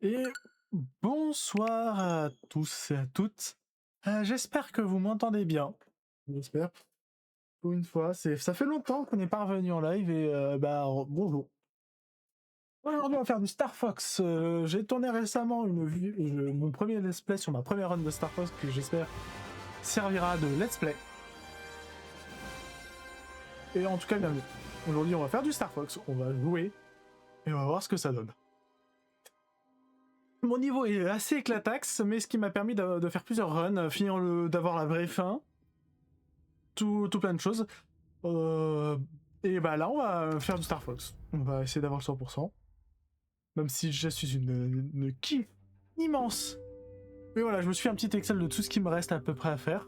Et bonsoir à tous et à toutes. J'espère que vous m'entendez bien. J'espère. Pour une fois, ça fait longtemps qu'on n'est pas revenu en live et bonjour. Aujourd'hui, on va faire du Star Fox. J'ai tourné récemment mon premier let's play sur ma première run de Star Fox que j'espère servira de let's play. Et en tout cas, bienvenue. Aujourd'hui, on va faire du Star Fox. On va jouer et on va voir ce que ça donne. Mon niveau est assez éclataxe, mais ce qui m'a permis de faire plusieurs runs, d'avoir la vraie fin, tout plein de choses. Et bah là, on va faire du Star Fox. On va essayer d'avoir le 100%. Même si je suis une kiff immense. Mais voilà, je me suis fait un petit Excel de tout ce qui me reste à peu près à faire.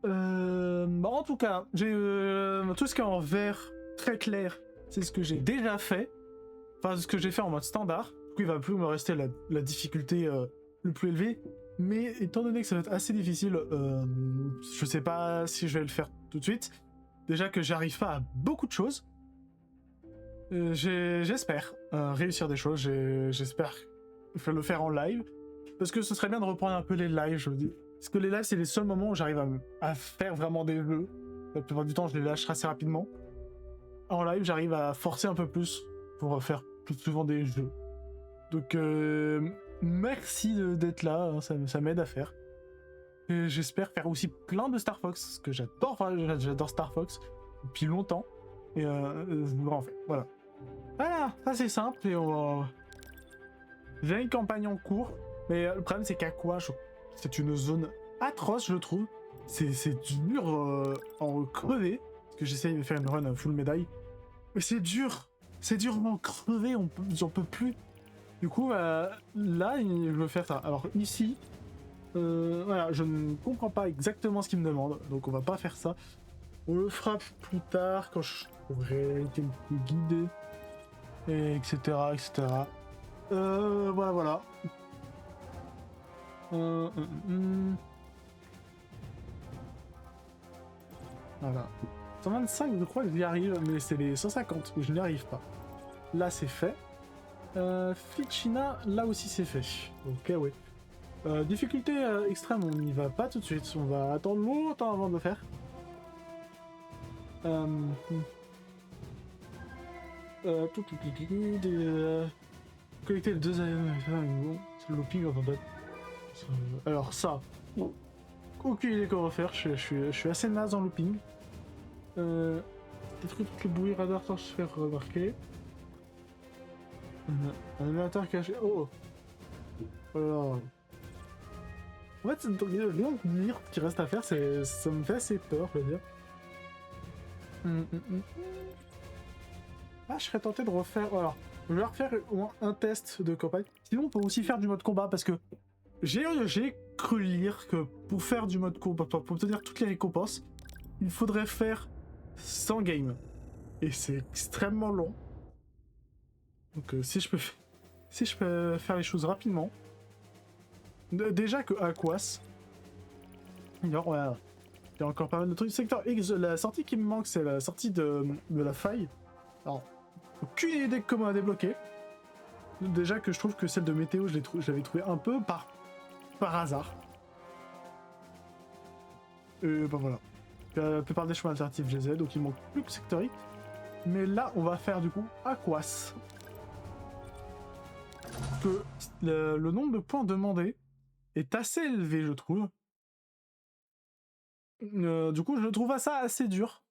En tout cas, j'ai tout ce qui est en vert très clair, c'est ce que j'ai déjà fait. Enfin, ce que j'ai fait en mode standard. Du coup, il va plus me rester la difficulté le plus élevée. Mais étant donné que ça va être assez difficile, je sais pas si je vais le faire tout de suite. Déjà que j'arrive pas à beaucoup de choses. J'espère réussir des choses. J'espère le faire en live. Parce que ce serait bien de reprendre un peu les lives, je me dis. Parce que les lives, c'est les seuls moments où j'arrive à faire vraiment des jeux. La plupart du temps, je les lâche assez rapidement. En live, j'arrive à forcer un peu plus pour faire plus souvent des jeux. Donc, merci d'être là, hein, ça m'aide à faire. Et j'espère faire aussi plein de Star Fox, parce que j'adore Star Fox depuis longtemps. Et en fait, voilà. Voilà, ça c'est simple. Et j'ai une campagne en cours, mais le problème c'est qu'Aqua, c'est une zone atroce, je trouve. C'est dur en crever, parce que j'essaye de faire une run full médaille. Mais c'est dur d'en crever, j'en peux plus. Du coup, là, je veux faire ça. Alors ici, voilà, je ne comprends pas exactement ce qu'il me demande, donc on va pas faire ça. On le fera plus tard, quand je trouverai quelques guides, et etc. etc. Voilà. Voilà. 125, je crois que j'y arrive, mais c'est les 150 où je n'y arrive pas. Là, c'est fait. Ficina, là aussi c'est fait. Ok, oui. Difficulté extrême, on n'y va pas tout de suite. On va attendre longtemps avant de le faire. Collecter les deux aéros. C'est le looping en fait. Alors ça, aucune idée comment faire. Je suis assez naze en looping. Détruire toutes les bouillies radar sans se faire remarquer. Un élévateur caché. Oh! Alors. En fait, rien de dire qui reste à faire, ça me fait assez peur, je veux dire. Ah, je serais tenté de refaire. Alors, je vais refaire au moins un test de campagne. Sinon, on peut aussi faire du mode combat parce que j'ai cru lire que pour faire du mode combat, pour obtenir toutes les récompenses, il faudrait faire 100 games. Et c'est extrêmement long. Donc, si je peux faire les choses rapidement. Déjà que Aquas. Alors, voilà. Il y a encore pas mal de trucs. Secteur X, la sortie qui me manque, c'est la sortie de la faille. Alors, aucune idée de comment la débloquer. Déjà que je trouve que celle de météo, je l'avais trouvée un peu par hasard. Bah voilà. La plupart des chemins alternatifs, je les ai, donc il manque plus que Secteur X. Mais là, on va faire du coup Aquas. Que le nombre de points demandés est assez élevé, je trouve. Du coup, je trouve ça assez dur.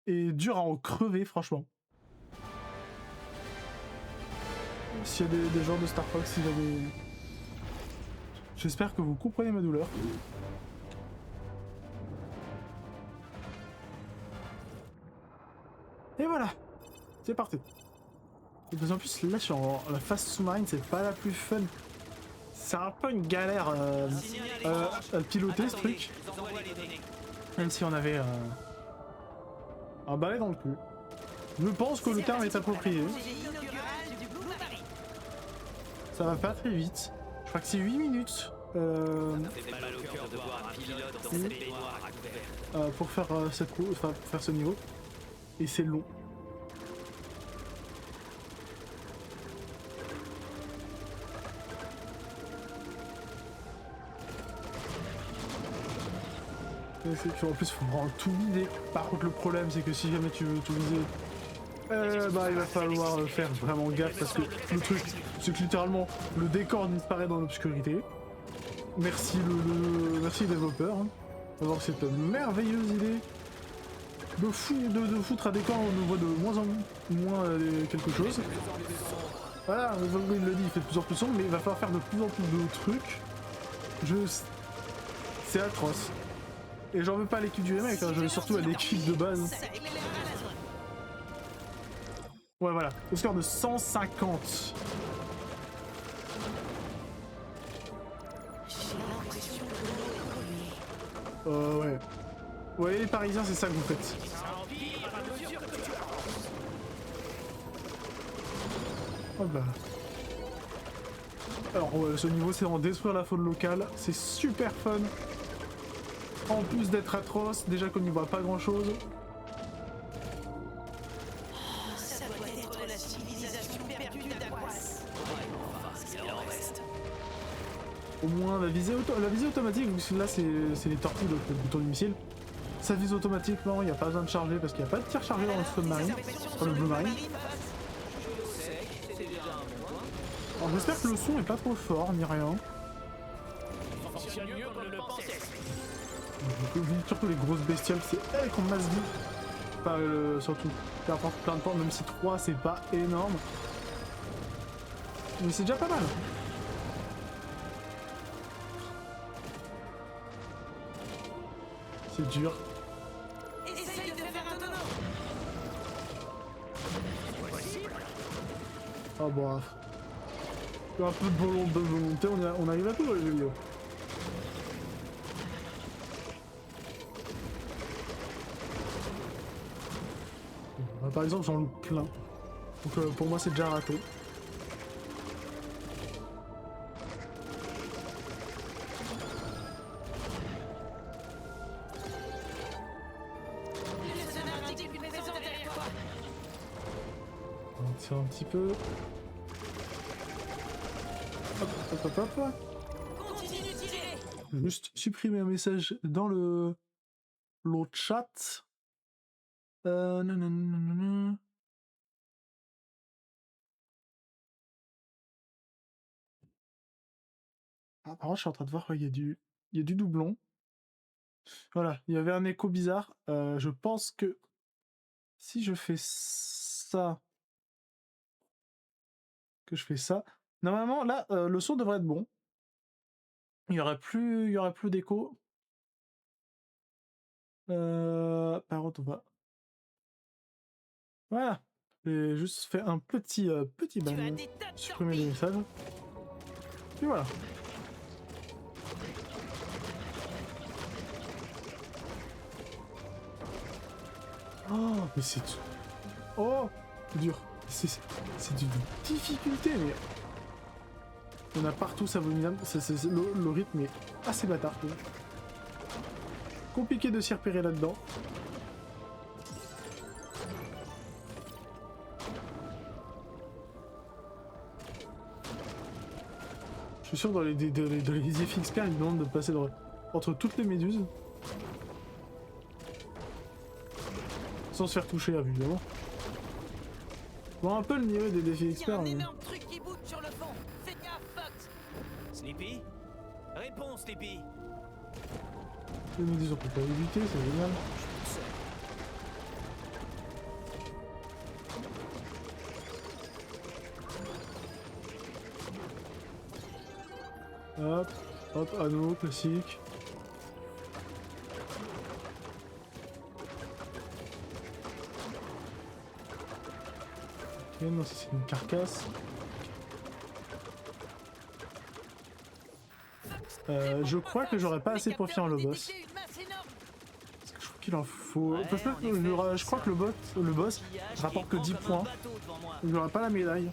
Et dur à en crever, franchement. S'il y a des gens de Star Fox, si jamais... J'espère que vous comprenez ma douleur. Et voilà, c'est parti. Et de plus en plus, là, sur la phase sous-marine, c'est pas la plus fun. C'est un peu une galère à piloter ce truc. Même si on avait un balai dans le cul. Je pense que le terme est approprié. Ça va pas très vite. Je crois que c'est 8 minutes. Pour faire faire ce niveau. Et c'est long. En plus, il faut vraiment tout viser. Par contre, le problème, c'est que si jamais tu veux tout viser, bah, il va falloir faire vraiment gaffe parce que le truc, c'est que littéralement, le décor disparaît dans l'obscurité. Merci merci les développeurs hein, d'avoir cette merveilleuse idée de foutre un décor où on voit de moins en moins quelque chose. Voilà, il le dit, il fait de plus en plus sombre, mais il va falloir faire de plus en plus de trucs. C'est atroce. Et j'en veux pas à l'équipe du remake, hein, je veux surtout à l'équipe de base. Ouais, voilà, au score de 150. Ouais. Ouais, les Parisiens, c'est ça que vous faites. Oh bah. Alors, ouais, ce niveau, c'est en détruire la faune locale. C'est super fun. En plus d'être atroce, déjà qu'on n'y voit pas grand chose. Ça doit être la civilisation perdue d'Aquas. Au moins, la visée automatique, vu que là, c'est les torpilles de bouton du missile. Ça vise automatiquement, il n'y a pas besoin de charger parce qu'il n'y a pas de tir chargé dans le Submarine, dans le Blue Marine. Alors j'espère que le son est pas trop fort, ni rien. Surtout les grosses bestioles, c'est elles qu'on masse vite. Enfin, surtout, ça apporte plein de temps, même si 3 c'est pas énorme. Mais c'est déjà pas mal. C'est dur. Essaye de faire un tonneau. Ah bon, un peu de volonté, on arrive à tout dans les jeux vidéo. Par exemple, j'en loupe plein. Donc pour moi, c'est déjà raté. On va tirer un petit peu. Hop. Continue de tirer. Je vais juste supprimer un message dans l'autre chat. Non. Ah, par contre, je suis en train de voir, il y a du doublon. Voilà, il y avait un écho bizarre. Je pense que si je fais ça, normalement là, le son devrait être bon. Il y aurait plus d'écho. Par contre, on va. Voilà. J'ai juste fait un petit ban. Supprimer les messages. Et voilà. Oh, mais c'est... Oh, c'est dur. C'est d'une difficulté, mais... On a partout ça vaut le rythme est assez bâtard. Quoi. Compliqué de s'y repérer là-dedans. Je suis sûr que dans les effets experts, ils demandent de passer entre toutes les méduses. Sans se faire toucher, évidemment. Bon, un peu le niveau des défis experts. Il y a un énorme truc qui bouge sur le fond. Fais gaffe, Fox. Sleepy? Réponds, Sleepy. Les méduses, on peut pas éviter, c'est génial. Hop, anneau, classique. Ok, non, c'est une carcasse. Je crois que j'aurais pas assez pour finir le boss. Parce que je crois qu'il en faut... je crois que le boss rapporte que 10 points. Il n'aura pas la médaille.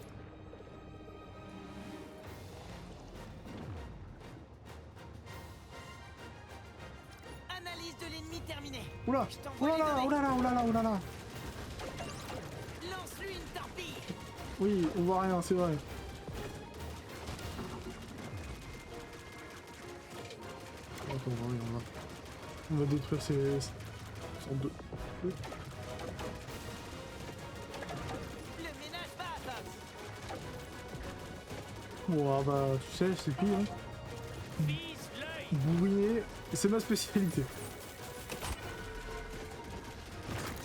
Analyse de l'ennemi terminée. Oula, oulala. Lance-lui une torpille. Oui, on voit rien, c'est vrai. On va détruire ces... Sont deux. Le ménage va, Fox. Bon, ah bah, tu sais, c'est pire. Hein. Vise l'œil. Bourriner, c'est ma spécialité.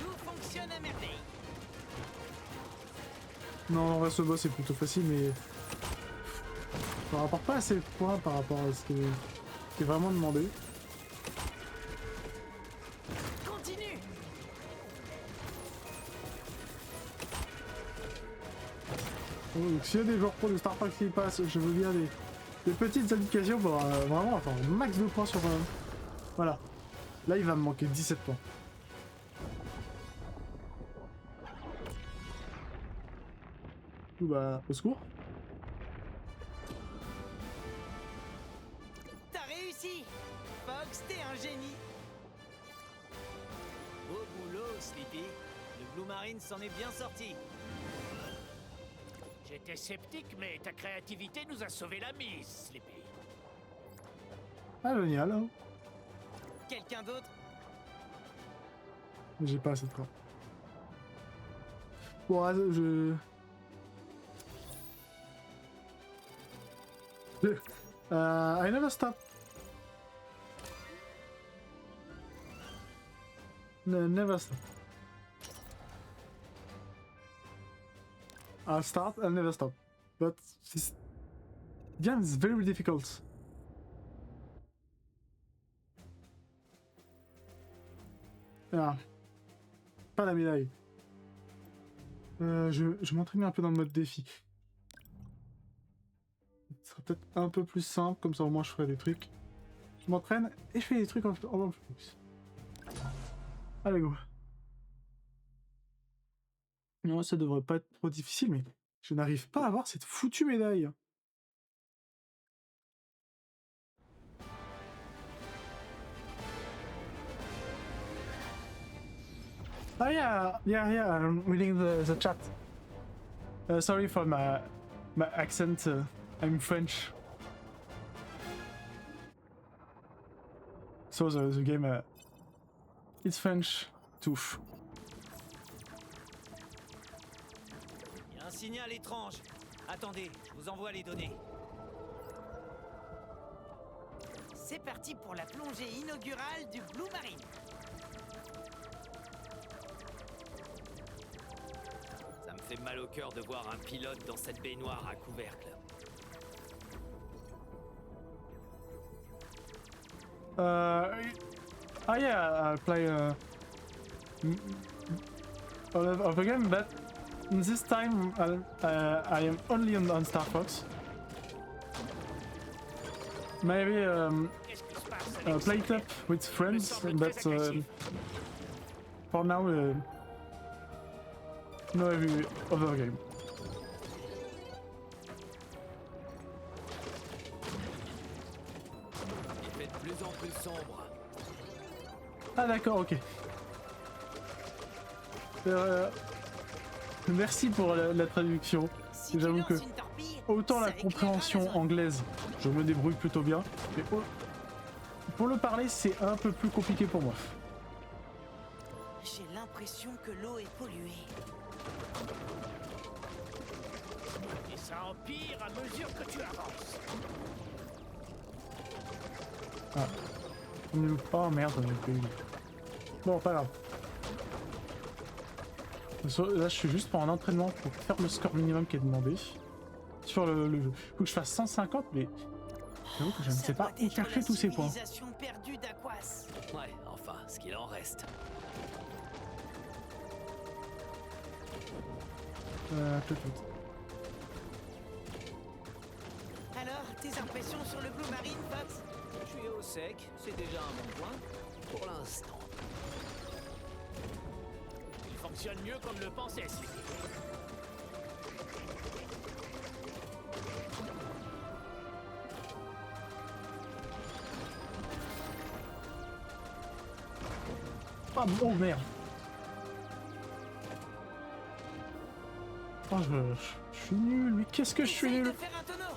Tout fonctionne à merveille. Non, en vrai, ce boss est plutôt facile, mais... Ça rapporte pas assez de points par rapport à ce qui est vraiment demandé. Continue. Donc s'il y a des joueurs pro de Star Fox qui passent, je veux bien des petites indications pour vraiment avoir un max de points sur... Voilà. Là, il va me manquer 17 points. Ouh bah, au secours. T'as réussi. Fox, t'es un génie. Beau boulot, Sleepy. Le Blue Marine s'en est bien sorti. J'étais sceptique, mais ta créativité nous a sauvé la mise, Sleepy. Ah, génial, hein. Quelqu'un d'autre? J'ai pas assez de points. Bon, I never stop. Never stop. I'll start and never stop. But this game is very difficult. Ah. Pas la médaille. Je m'entraîne un peu dans le mode défi. Ce sera peut-être un peu plus simple, comme ça au moins je ferai des trucs. Je m'entraîne et je fais des trucs en plus. Allez go. Non, ça devrait pas être trop difficile, mais je n'arrive pas à avoir cette foutue médaille. Ah yeah, I'm reading the chat. Sorry for my accent, I'm French. So the game, it's French too. Il y a un signal étrange. Attendez, je vous envoie les données. C'est parti pour la plongée inaugurale du Blue Marine. Ça me fait mal au cœur de voir un pilote dans cette baignoire à couvercle. Oh yeah, I play all of the game, but this time I am only on Star Fox. Maybe Qu'est-ce qui se passe, Alex? play it up with friends, but for now, no every other game. Il fait de plus en plus sombre. Ah d'accord, ok. Merci pour la traduction. Si tu J'avoue lances que une torpille, autant ça la éclairera compréhension la zone. anglaise, je me débrouille plutôt bien, mais pour le parler, c'est un peu plus compliqué pour moi. J'ai l'impression que l'eau est polluée. Et ça empire à mesure que tu avances. Oh merde, on a pas eu. Bon, pas grave. Là, je suis juste pour un entraînement pour faire le score minimum qui est demandé. Sur le jeu. Faut que je fasse 150, mais j'avoue que je ne Ça sais pas doit où être chercher la tous ces points. civilisation perdue d'Aquas. Ouais, enfin, ce qu'il en reste. Tout. Alors, tes impressions sur le Blue Marine, Fox? Je suis au sec, c'est déjà un bon point. Pour l'instant. Il fonctionne mieux comme le pensait, Sleepy. Ah oh merde. Oh, je suis nul, mais qu'est-ce que je suis Essaye nul. de faire un tonneau.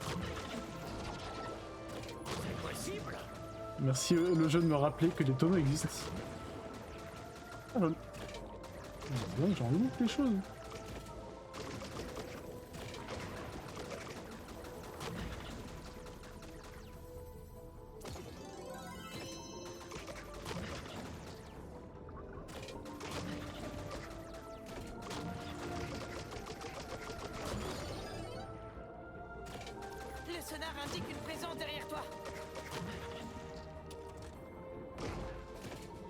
C'est possible? Merci le jeu de me rappeler que les tonneaux existent. Ah, j'ai envie de mettre les choses. Le sonar indique une présence derrière toi.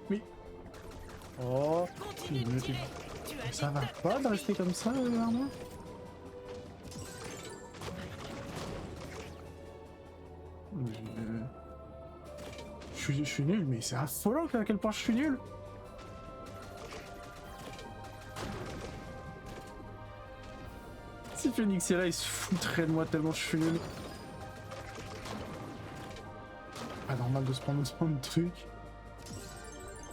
Oui. Oh. Continue de tirer. Tu as Ça des va tas de pas de torpilles. rester comme ça, Arnaud? Je suis nul, mais c'est affolant à quel point je suis nul. Si Phoenix est là, il se foutrait de moi tellement je suis nul. Pas normal de se prendre autant de trucs.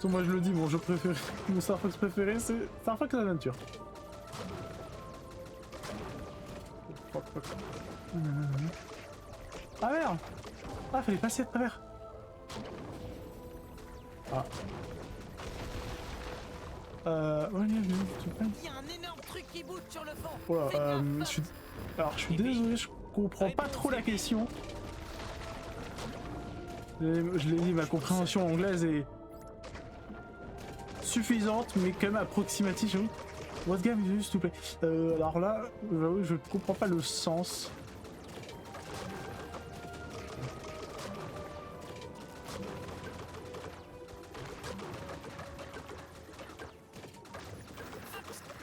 Moi je le dis, mon jeu préféré, mon Star Fox préféré, c'est Star Fox Adventure. Ah merde! Ah, fallait passer à travers. Ah. Ouais, s'il te plaît. Il y a un énorme truc qui bouge sur le fond. Oh là, Fais gaffe. je suis... Alors, je suis désolé, je comprends pas trop la question. Je l'ai dit, ma compréhension anglaise est suffisante, mais quand même approximative. J'avoue. What game, s'il te plaît. Alors là, j'avoue, je comprends pas le sens.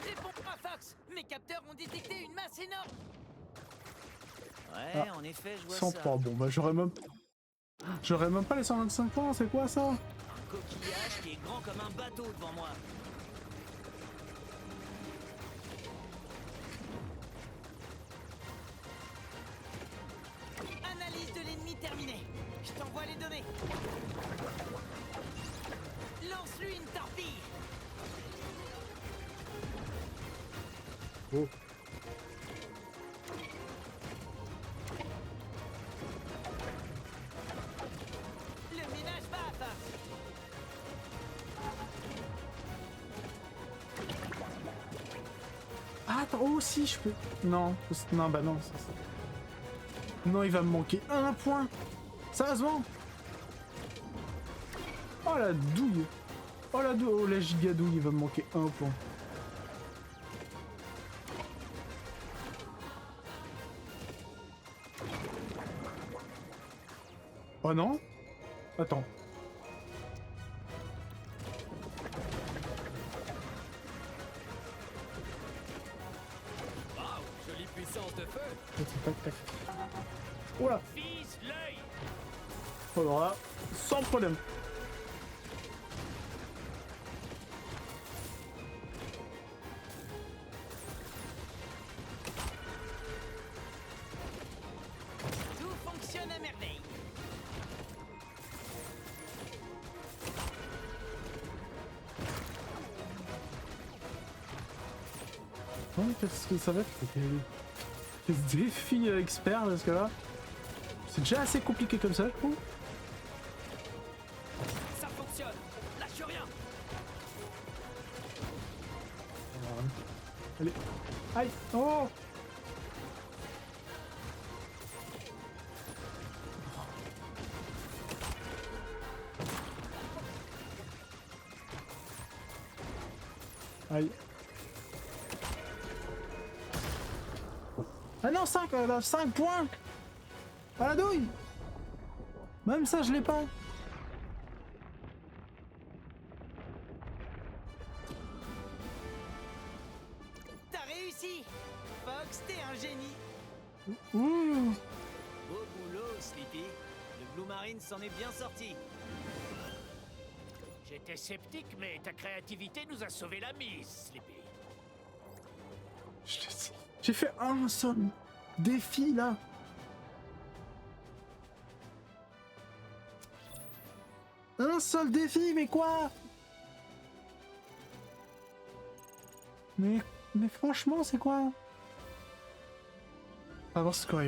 Réponds pas, Fox. Mes capteurs ont détecté une masse énorme. Ouais, Ah, en effet, je vois 103, ça. bon bah j'aurais même pas les 125 points, c'est quoi ça? Un coquillage qui est grand comme un bateau devant moi. Analyse de l'ennemi terminée. Je t'envoie les données. Lance-lui une torpille. Oh. Le ménage va, Fox. Ah, attends, oh si je peux... Non, non, bah non, non, il va me manquer un point. Sérieusement? Oh la douille. Oh la douille, oh la gigadouille, il va me manquer un point. Oh non? Attends. Waouh, jolie puissance de feu. Tac, tac. Oula. Vise l'œil. Alors là, sans problème. Tout fonctionne à merveille. Ouais, qu'est-ce que ça va être? Quel défi expert parce que là, c'est déjà assez compliqué comme ça, je trouve. Ça fonctionne. Lâche rien. Allez. Aïe. Oh. Aïe. Ah non, 5 points. Ah la douille. Même ça, je l'ai pas. T'as réussi. Fox, t'es un génie. Ouh. Beau boulot, Sleepy. Le Blue Marine s'en est bien sorti. J'étais sceptique, mais ta créativité nous a sauvé la mise, Sleepy. J'ai fait un seul défi là. Un seul défi, mais quoi? Mais franchement, c'est quoi? Ah non, c'est quoi,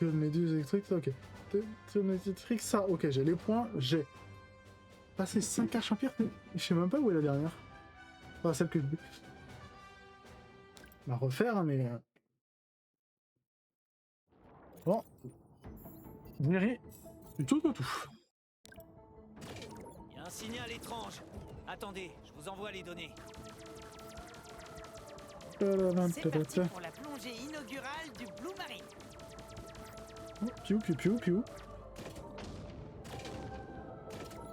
Méduse électrique, ok. Trix, ça, ok, j'ai les points, j'ai. Passé 5 arches empires, je sais même pas où est la dernière. Enfin, celle que je... On va refaire, hein, mais... Bon. Mairie, du tout. Il y a un signal étrange. Attendez, je vous envoie les données. C'est parti pour la plongée inaugurale du Blue Marine. Oh, piou.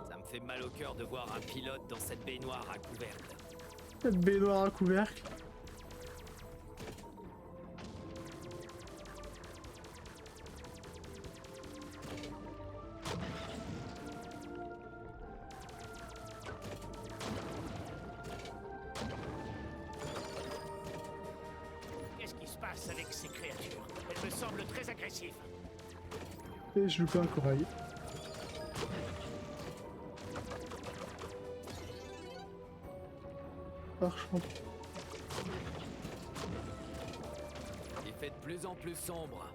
Ça me fait mal au cœur de voir un pilote dans cette baignoire à couvercle. Cette baignoire à couvercle. Qu'est-ce qui se passe avec ces créatures? Elles me semblent très agressives. Et je loupais un corail. Arche empire. Il fait de plus en plus sombre.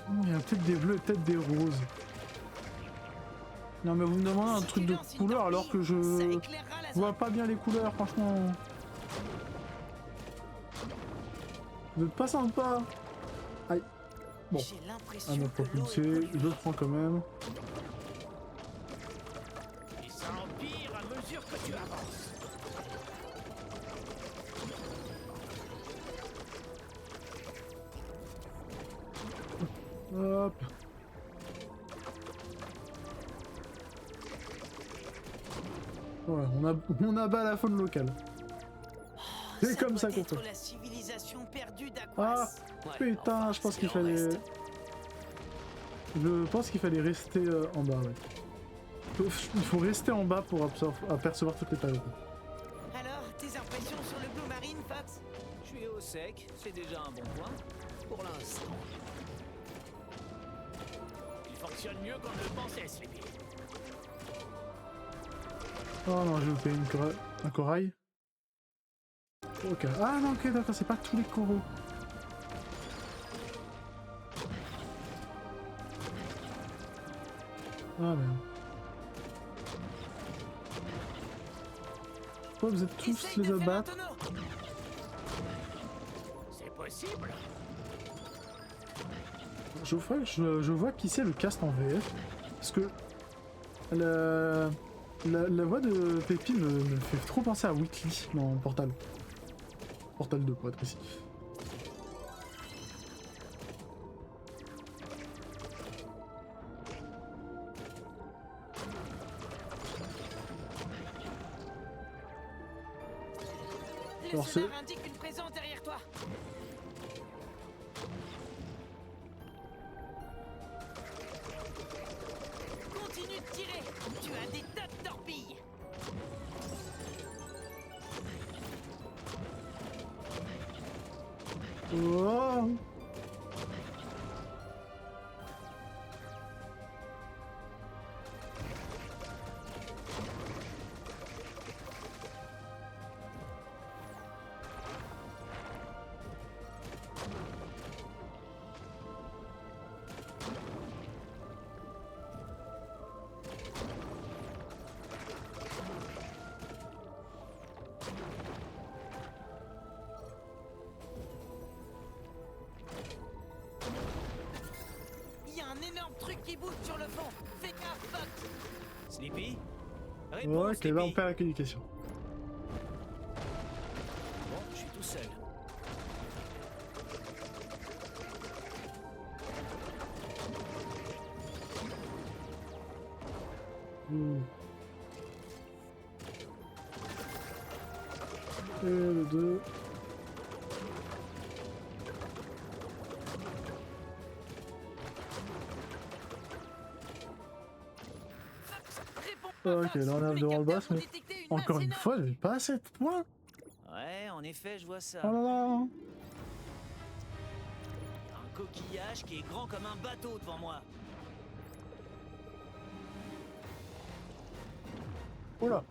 Oh, il y a peut-être des bleus et peut-être des roses. Non mais vous me demandez un truc de couleur alors que je vois pas bien les couleurs, franchement. Vous êtes pas sympa. Aïe. Bon. Ah non, propulsé, je le prends quand même. Et ça empire à mesure que tu avances. Hop. Ouais, on abat la faune locale. C'est comme ça qu'on fait. La civilisation perdue Ah d'Aquas. putain, je pense qu'il fallait... Je pense qu'il fallait rester en bas, ouais. Il faut rester en bas pour apercevoir toutes les palettes. Alors, tes impressions sur le Blue Marine, Fox? Je suis au sec, c'est déjà un bon point. Pour l'instant. Il fonctionne mieux qu'on ne le pensait, Sleepy. Oh non, j'ai loupé un corail. Ok. Ah non, ok, d'accord, c'est pas tous les coraux. Ah merde. Pourquoi vous êtes tous Essaye les de faire un abattre? tonneau. C'est possible. Je vois qui c'est le cast en VF. Parce que la voix de Pépi me fait trop penser à Whitley dans Portal. Portal 2 pour être précis. Le Alors, sonar indique une présence derrière toi. Continue de tirer. Tu as des tas de torpilles. Oh. Il y a un énorme truc qui bouge sur le fond. Fais gaffe, Fox. Sleepy? Réponds, Ok, là on Sleepy. perd la communication. Bon, je suis tout seul. Et le 2. Ok, là on est devant le boss, mais encore une fois, j'ai pas assez de points. Ouais, en effet, je vois ça. Oh là là. Un coquillage qui est grand comme un bateau devant moi. Oh là.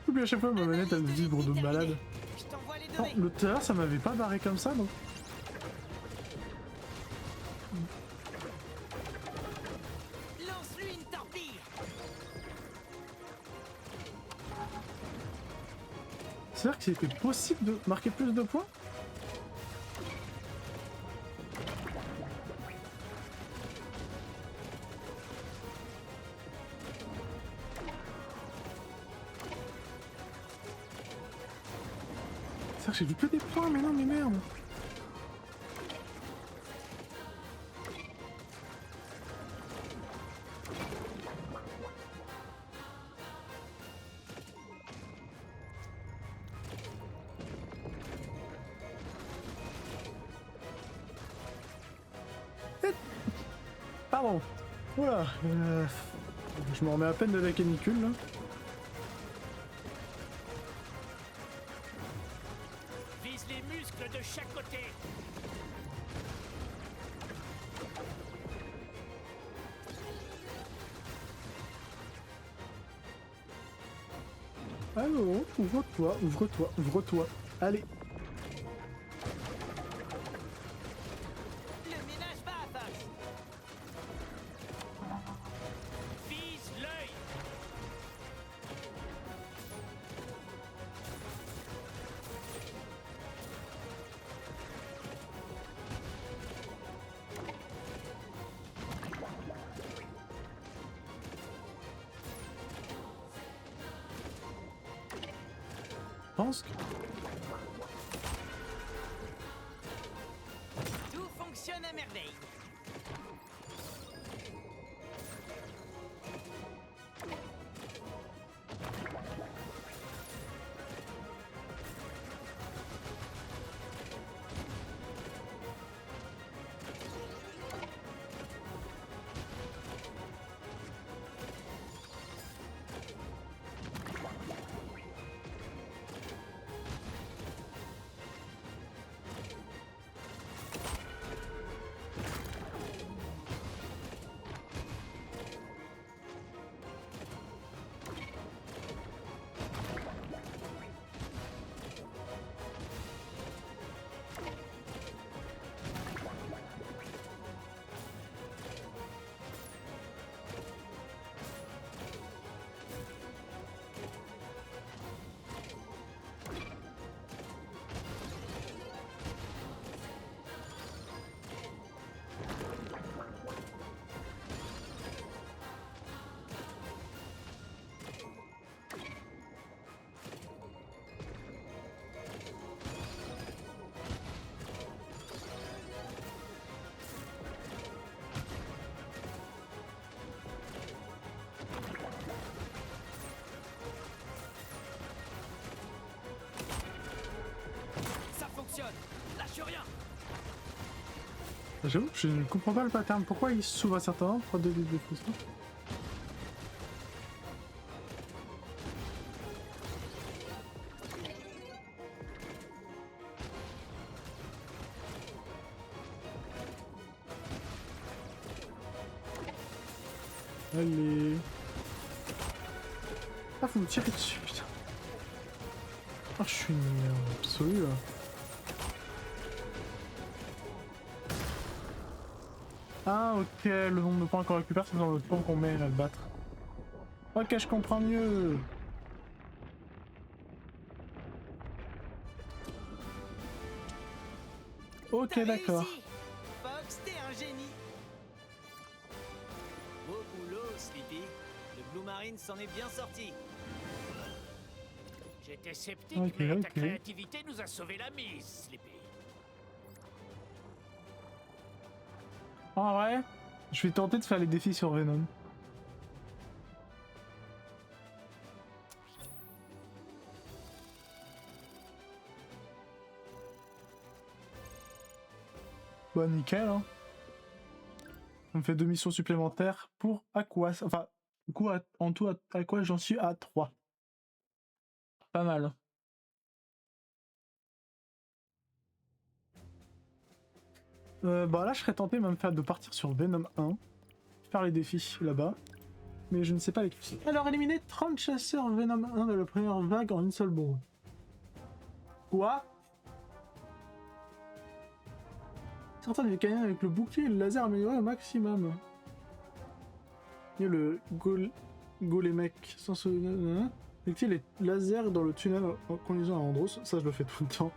Oublie à chaque fois ma manette elle me vibre de malade. Je t'envoie les Non, données. le tout à l'heure ça m'avait pas barré comme ça donc. C'est-à-dire que c'était possible de marquer plus de points? C'est-à-dire que j'ai vu que des points, mais non, mais merde. Pardon. Voilà. Je me remets à peine de la canicule là. Vise les muscles de chaque côté. Allô, ouvre-toi, ouvre-toi, ouvre-toi. Allez. Le ménage va à Fox. Vise l'œil. Je pense que... Tout fonctionne à merveille. Ça fonctionne. Lâche rien. J'avoue, je ne comprends pas le pattern. Pourquoi il s'ouvre à certains endroits de défaussement? Allez. Ah, faut me tirer dessus, putain. Ah, je suis une merde absolue là. Ah, ok, le nombre de points qu'on récupère, c'est dans le temps qu'on met à le battre. Ok, je comprends mieux. Ok, T'as d'accord. réussi. Fox, t'es un génie. Beau boulot, Sleepy. Le Blue Marine s'en est bien sorti. J'étais sceptique, Ok, mais ta ok. créativité nous a sauvé la mise, Sleepy. En vrai, je vais tenter de faire les défis sur Venom. Bah nickel, hein. On me fait 2 missions supplémentaires pour Aquas. Enfin, du coup, en tout, Aquas, j'en suis à 3. Pas mal. Bah là, je serais tenté même de partir sur Venom 1. Faire les défis là-bas. Mais je ne sais pas lesquels. Alors, éliminer 30 chasseurs Venom 1 de la première vague en une seule bombe. Quoi? Certains des canons avec le bouclier et le laser amélioré au maximum. Il y a le Golemek sans souvenir. Activer les lasers dans le tunnel en conduisant à Andros. Ça, je le fais tout le temps.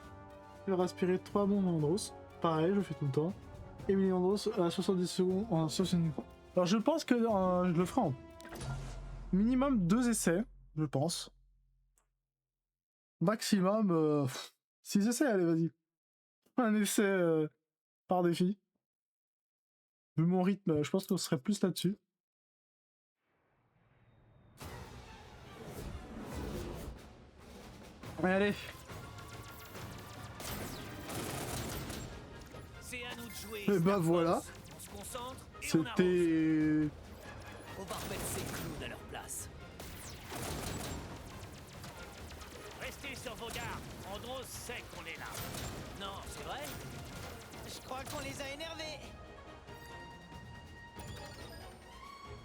Faire aspirer 3 bombes à Andros. Pareil, je le fais tout le temps. Éliminer Andros à 70 secondes en 70 fois. Alors, je pense que je le ferai en minimum 2 essais, je pense. Maximum 6 essais, allez, vas-y. Un essai par défi. Vu mon rythme, je pense qu'on serait plus là-dessus. Allez. C'est à nous de jouer. Et bah Star voilà. Fox. On se concentre et on avance. C'était... On va remettre ces clowns à leur place. Restez sur vos gardes. Andros sait qu'on est là. Non, c'est vrai? Je crois qu'on les a énervés.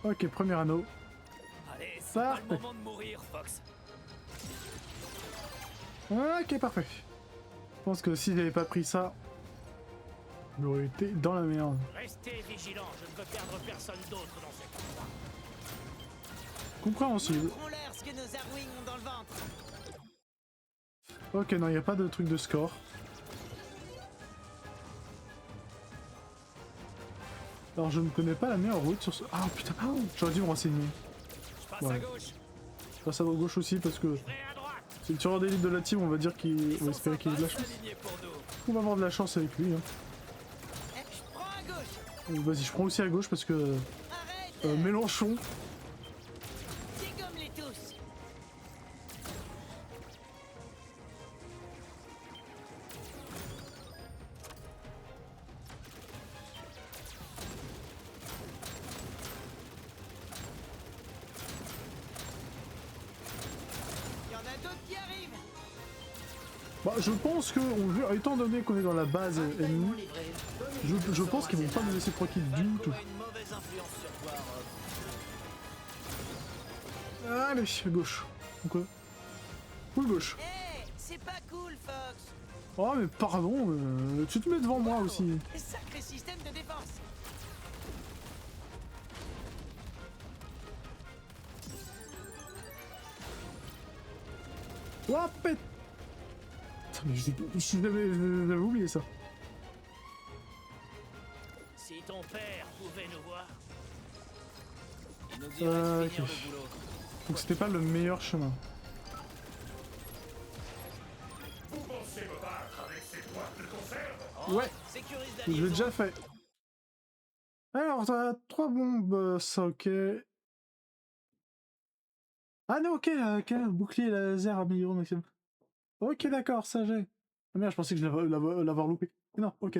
Ok, premier anneau. Allez, c'est Ça. pas le moment de mourir, Fox. Ok, parfait. Je pense que si j'avais pas pris ça, j'aurais été dans la merde. Restez vigilants. Je ne veux perdre personne d'autre dans cette combat. Compréhensible. Montrons-leur ce que nos Arwing ont dans le ventre. Ok, non, il n'y a pas de truc de score. Alors, je ne connais pas la meilleure route sur ce... Ah, putain, j'aurais dû me renseigner. Je passe Ouais. à gauche. Je passe à gauche aussi parce que Prêt à droite. c'est le tireur d'élite de la team, on va dire qu'il... Ils On va sont espérer qu'il ait de la sympas, chance. s'aligner pour nous. On va avoir de la chance avec lui. Hein. Je prends à gauche. Vas-y, je prends aussi à gauche parce que... Arrête. Mélenchon... Dégomme-les tous. Il y en a d'autres qui arrivent. Bah, je pense que, étant donné qu'on est dans la base ennemie, je pense qu'ils vont pas nous laisser tranquille du tout. Une mauvaise influence sur toi, Rob. Allez, gauche. Quoi? Full gauche. Hé, c'est pas cool, Fox. Oh mais pardon, tu te mets devant moi aussi. Sacré système de défense. Oh pète. Putain, mais j'avais oublié ça. Si ton père pouvait nous voir. Il nous dit de finir ok. le boulot. Donc c'était pas le meilleur chemin. Vous pensez me battre avec ces boîtes de conserve? Ouais, Sécurise la je l'ai liaison. déjà fait. Alors, t'as 3 bombes, ça ok. Ah non, ok, bouclier laser amélioré au maximum. Ok, d'accord, ça j'ai. Ah merde, je pensais que je l'avoir loupé. Non, ok,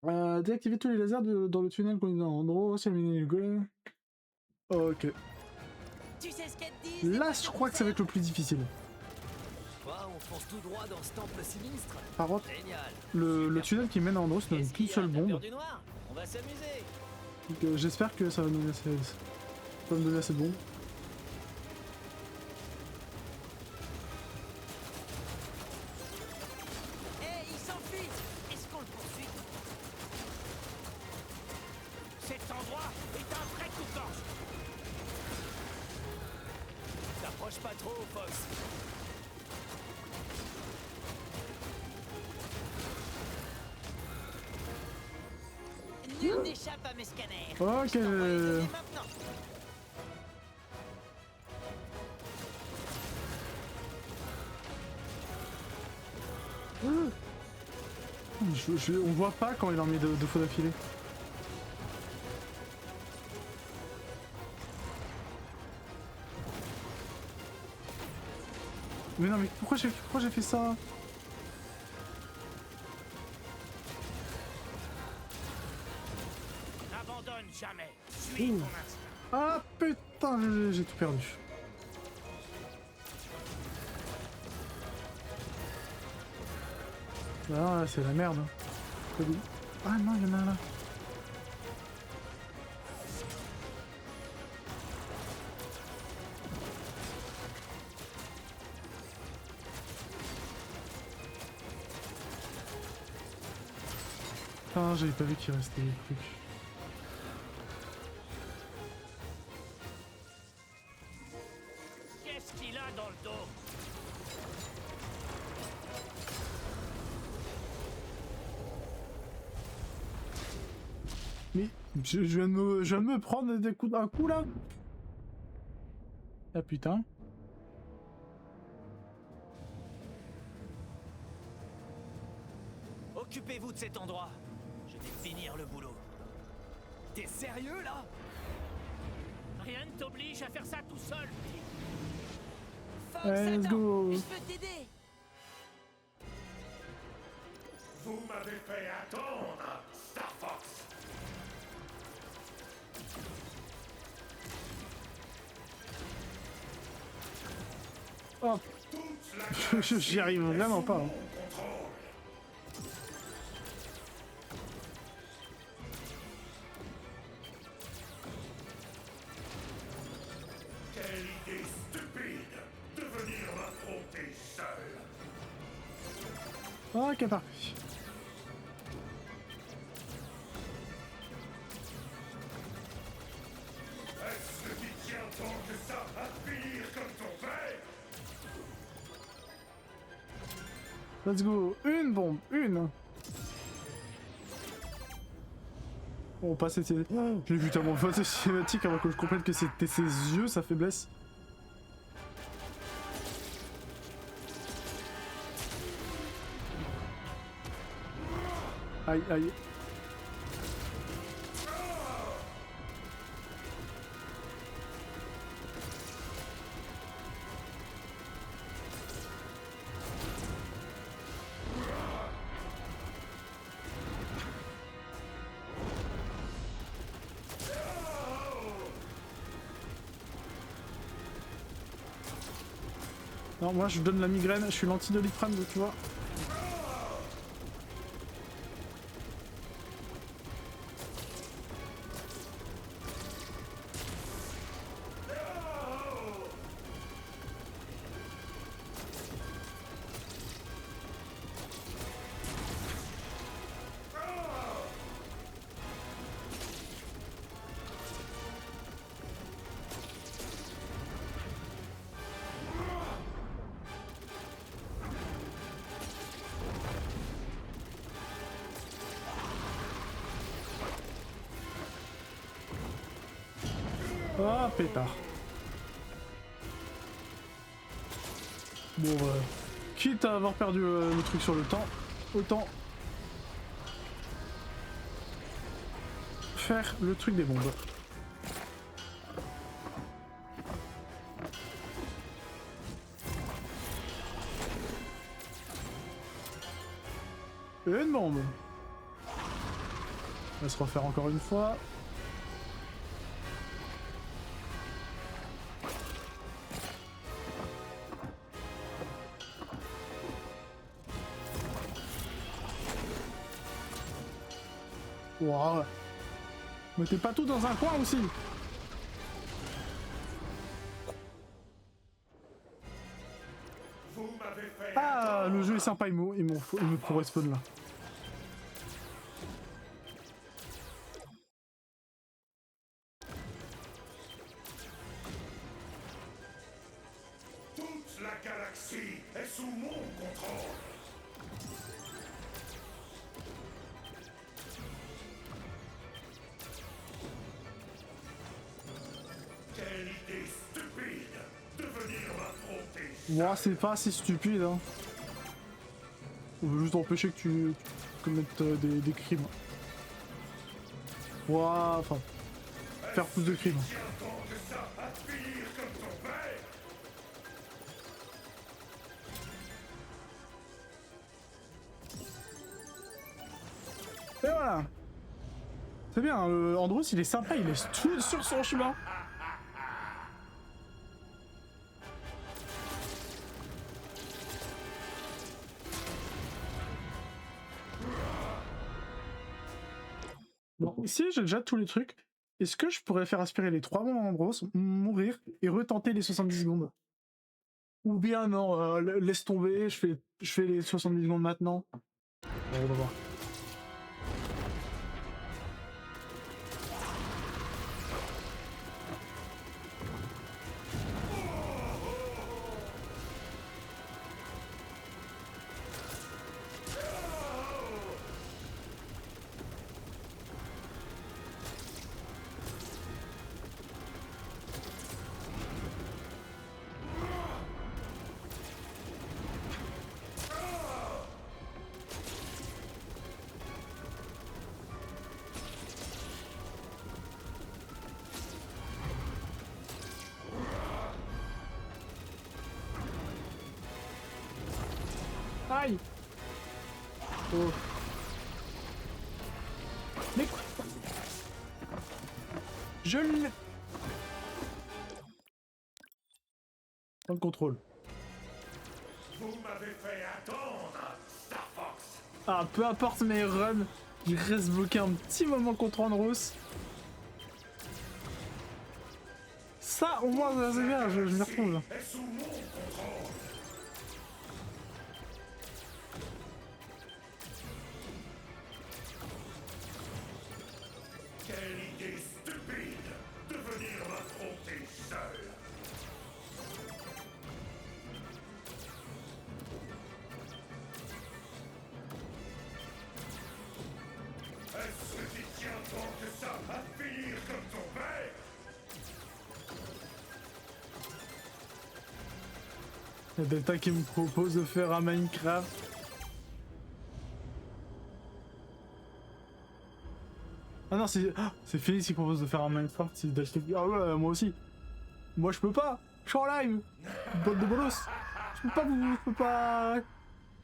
d'accord. Désactiver tous les lasers dans le tunnel qu'on est dans Andros, éliminer le golem. Ok. Tu sais ce qu'elles disent? les Là, boîtes je de crois que ça va être le conserve plus difficile. Quoi, on fonce tout droit dans ce temple sinistre. Par contre, Génial. le tunnel qui mène à Andros ne donne Qu'est-ce qu'une qu'il y a, seule t'as peur bombe. du noir? On va s'amuser. Donc j'espère que ça va me donner assez de bombes. Hé, il s'enfuit. Est-ce qu'on le poursuit? Cet endroit est un vrai coupe-gorge. T'approches pas trop, Fox. Nul n'échappe à mes scanners. Ok. Je t'envoie les données maintenant. On voit pas quand il en met deux fois d'affilée. Mais non, mais pourquoi j'ai fait ça? N'abandonne jamais. Suis ton instinct. Ah putain, j'ai tout perdu. Ah, là, c'est la merde. Hein. Ah non, il y en a un là. Ah, j'avais pas vu qu'il restait des trucs. Ici, là, dans le dos. Mais je viens de me prendre des coups d'un coup là. Ah putain. Occupez-vous de cet endroit. Je vais finir le boulot. T'es sérieux là? Rien ne t'oblige à faire ça tout seul. Fox, Let's attends, go. je peux t'aider. Vous m'avez fait attendre, Star Fox. Oh, Toute la j'y arrive vraiment pas. Hein. contrôle. Quelle idée stupide de venir m'affronter seul. Ok, parfait. Est-ce que tu tiens tant que ça à finir comme ton père? Let's go. Une bombe, une. On passe cette... J'ai vu tellement de fois cette cinématique avant que je comprenne que c'était ses yeux, sa faiblesse. Aïe, aïe. Non, moi je donne la migraine, je suis l'anti-doliprane, tu vois. Ah, pétard. Bon, quitte à avoir perdu le truc sur le temps, autant faire le truc des bombes. Une bombe. On va se refaire encore une fois. Wow. Mettez pas tout dans un coin aussi. Vous m'avez fait Ah, le jeu est sympa, il me correspond là. toute la galaxie est sous mon contrôle. Quelle idée stupide de venir m'affronter. Moi, c'est pas assez stupide, hein. On veut juste empêcher que tu commettes des crimes. Ouah, enfin, faire plus de crimes. Tiens tant que ça à finir comme ton père. Et voilà. C'est bien, hein, Andros il est sympa, il laisse tout sur son chemin. Bon, ici j'ai déjà tous les trucs. Est-ce que je pourrais faire aspirer les 3 bombes à Andros, mourir et retenter les 70 secondes? Ou bien non, laisse tomber, je fais les 70 secondes maintenant. Bon, on va voir. Aïe. Oh. Mais quoi? Je l'ai. Prends le contrôle. Vous m'avez fait attendre, Star Fox. Ah, peu importe mes runs, il reste bloqué un petit moment contre Andros. Ça, au moins, c'est bien, je m'y retrouve là. Est sous mon contrôle. Quelle idée stupide de venir m'affronter seul. Est-ce que tu tiens tant que ça à finir comme ton père? Il y a Delta qui me propose de faire un Minecraft. Ah non, c'est Félix qui propose de faire un Minecraft. C'est Delta. Ah ouais, moi aussi. Moi je peux pas. Je suis en live. Botte de bolos. Je peux pas vous. Je peux pas.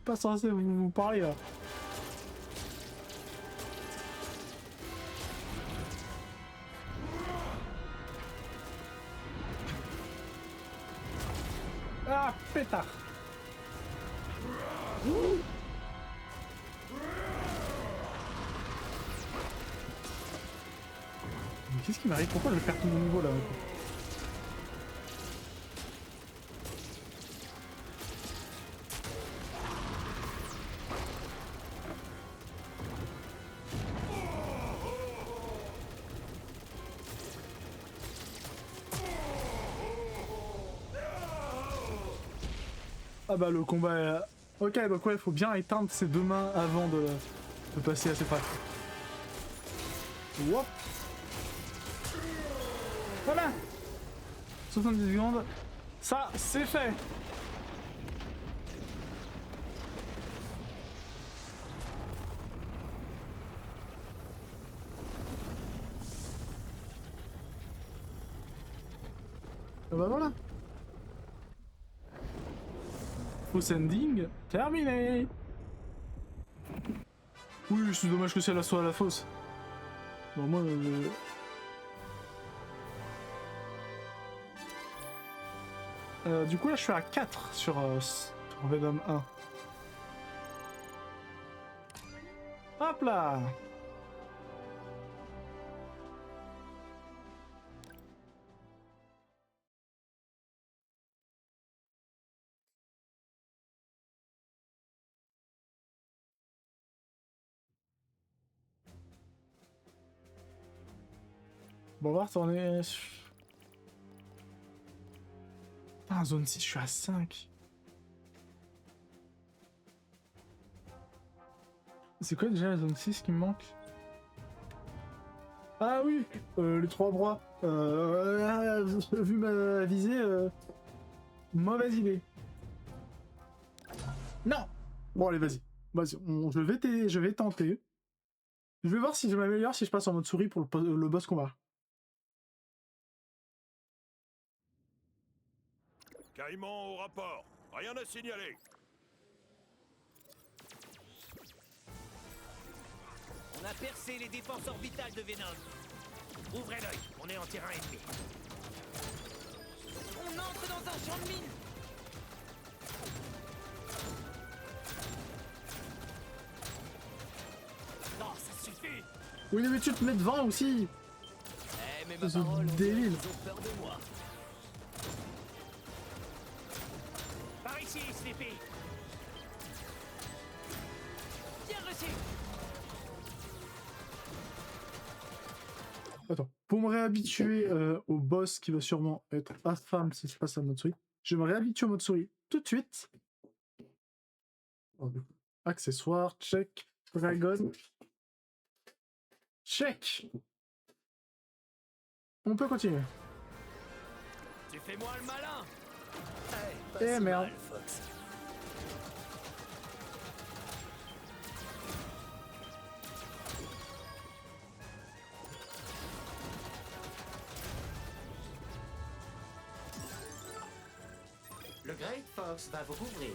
Pas censé vous parler là. Ah, pétard. Mais qu'est-ce qui m'arrive? Pourquoi je perds tout mon niveau là? Ah bah le combat est... Ok, donc ouais, il faut bien éteindre ses deux mains avant de passer à ses frappes. Wop. Voilà. 70 secondes. Ça, c'est fait. Ah bah voilà. Fausse ending, terminé. Oui, c'est dommage que celle-là soit à la fausse. Bon, moi... du coup, là, je suis à 4 sur Venom 1. Hop là. Bon, on va retourner... Putain, zone 6, je suis à 5. C'est quoi déjà la zone 6 qui me manque? Ah oui, les 3 bras. Vu ma visée, mauvaise idée. Non. Bon allez, vas-y. Vas-y, je vais tenter. Je vais voir si je m'améliore si je passe en mode souris pour le boss combat. Caïman au rapport. Rien à signaler. On a percé les défenses orbitales de Venom. Ouvrez l'œil, on est en terrain ennemi. On entre dans un champ de mine. Non, ça suffit. Oui, mais tu te mets devant aussi. Eh, mais ma Ce parole, on débile. dirait qu'ils ont peur de moi. Par ici, Sleepy. Bien reçu. Attends, pour me réhabituer au boss qui va sûrement être infâme si je passe à mode souris, je vais me réhabituer au mode souris tout de suite. Accessoires, check. Dragon. Check. On peut continuer. Tu fais moi le malin. Eh merde. Mal, Fox. Le Great Fox va vous couvrir.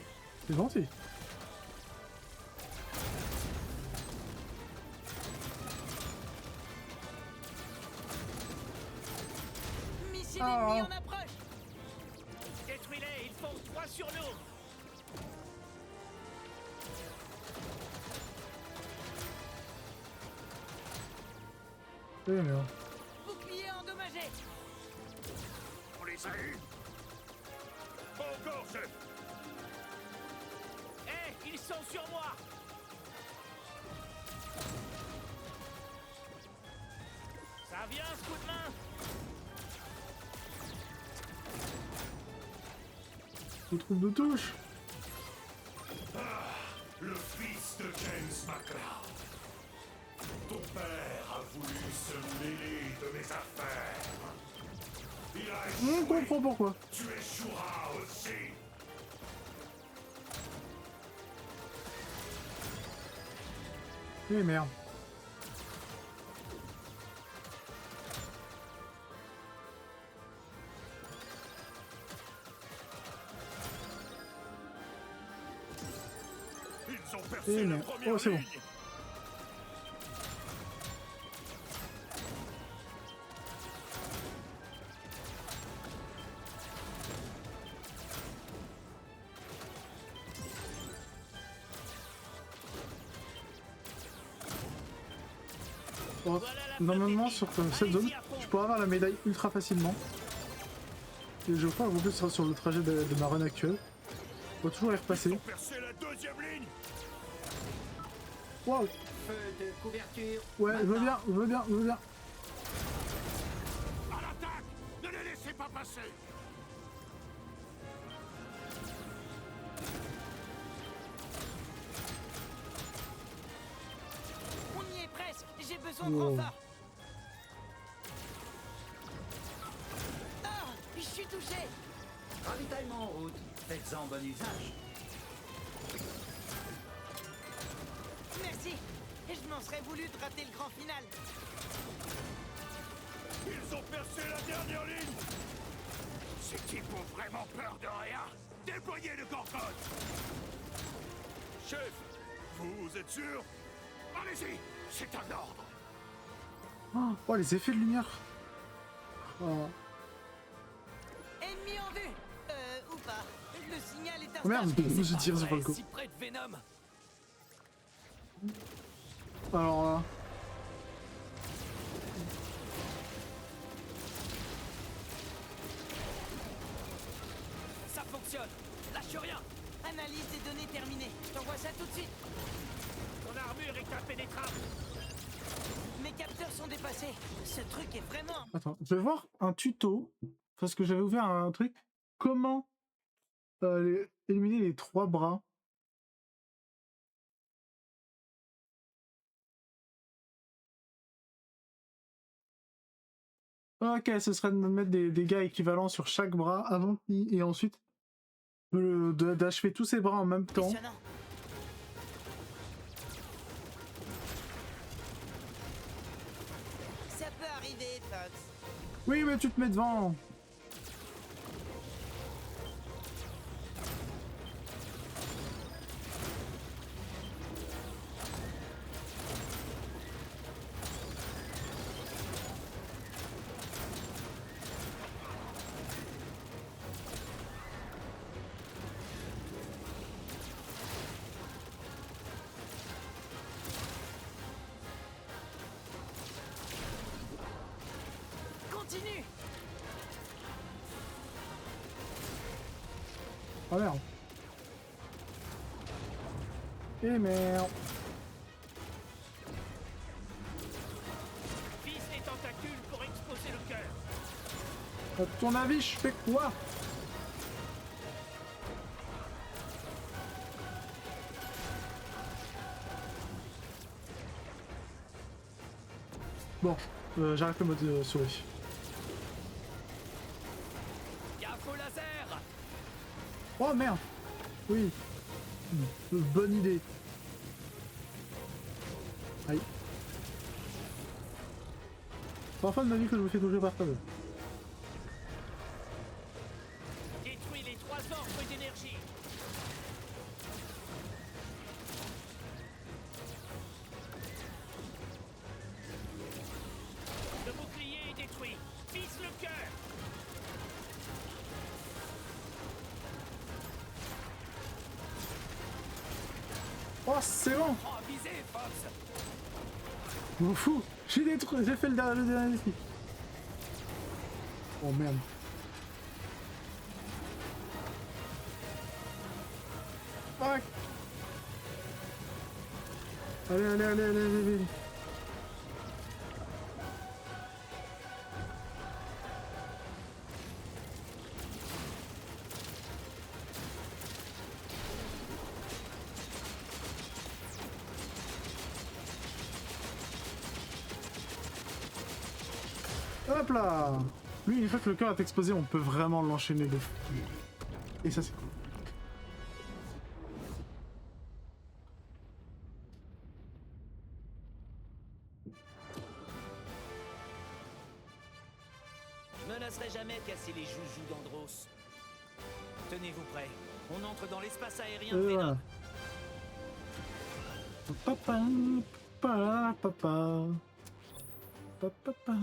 C'est gentil. ennemi en approche. Détruis-les, ils font 3 sur nous. Eh merde. Bouclier endommagé. On les a eus. Pas encore, chef. Hé, ils sont sur moi. Ça vient, ce coup de main. Je trouve de touche. Le fils de James McCloud. Ton père a voulu se mêler de mes affaires. Il a On échoué. comprend pourquoi. Tu échoueras aussi. Eh merde. Ils ont Eh percé la merde. première Oh, c'est bon. ligne. Bon, normalement, sur cette zone, je pourrais avoir la médaille ultra facilement. Et je crois qu'en plus, ce sera sur le trajet de ma run actuelle. On va toujours y Ils repasser. ont percé la deuxième ligne. Wow. Feu de couverture. Ouais, je veux bien, je veux bien, je veux bien. À l'attaque. Ne les laissez pas passer. On y est presque. J'ai besoin de Wow. renfort. Ah, je suis touché. Ravitaillement en route. Faites-en bon usage. Merci. Je m'en serais voulu de rater le grand final. Ils ont percé la dernière ligne. Ces types ont vraiment peur de rien. Déployez le Gorgone. Chef, vous êtes sûr? Allez-y, c'est un ordre. Oh, les effets de lumière. Oh, Ennemi en vue. Ou pas. Le signal est oh merde, instable. je tire sur Falco. Si près de Venom. Alors là. Ça fonctionne. Lâche rien. Analyse des données terminée. Je t'envoie ça tout de suite. Ton armure est impénétrable. Mes capteurs sont dépassés. Ce truc est vraiment... Attends, je vais voir un tuto. Parce que j'avais ouvert un truc. Comment éliminer les 3 bras. Ok, ce serait de me mettre des dégâts équivalents sur chaque bras avant et ensuite d'achever tous ces bras en même temps. Impressionnant. Ça peut arriver, Fox. Oui, mais tu te mets devant. Continue. Oh merde. Eh merde. Vise les tentacules pour exposer le cœur. À ton avis, je fais quoi? Bon, j'arrête le mode souris. Gaffe au laser. Oh merde. Oui. Bonne idée. Aïe. Parfois de ma vie que je me fais toucher par ça. Détruis les 3 ordres d'énergie. Le bouclier est détruit. Vise le cœur. Oh, c'est bon. Prends à viser, Fox. Vous fou. J'ai fait le dernier défi. Oh merde. Fuck. Allez, allez, allez, allez, allez, allez. Hop là. Lui, une fois que le cœur est explosé, on peut vraiment l'enchaîner de fou. Et ça, c'est cool. Je menacerai jamais de casser les joujoux d'Andros. Tenez-vous prêts. On entre dans l'espace aérien de Voilà. Venom. Papa, papa, papa, papa.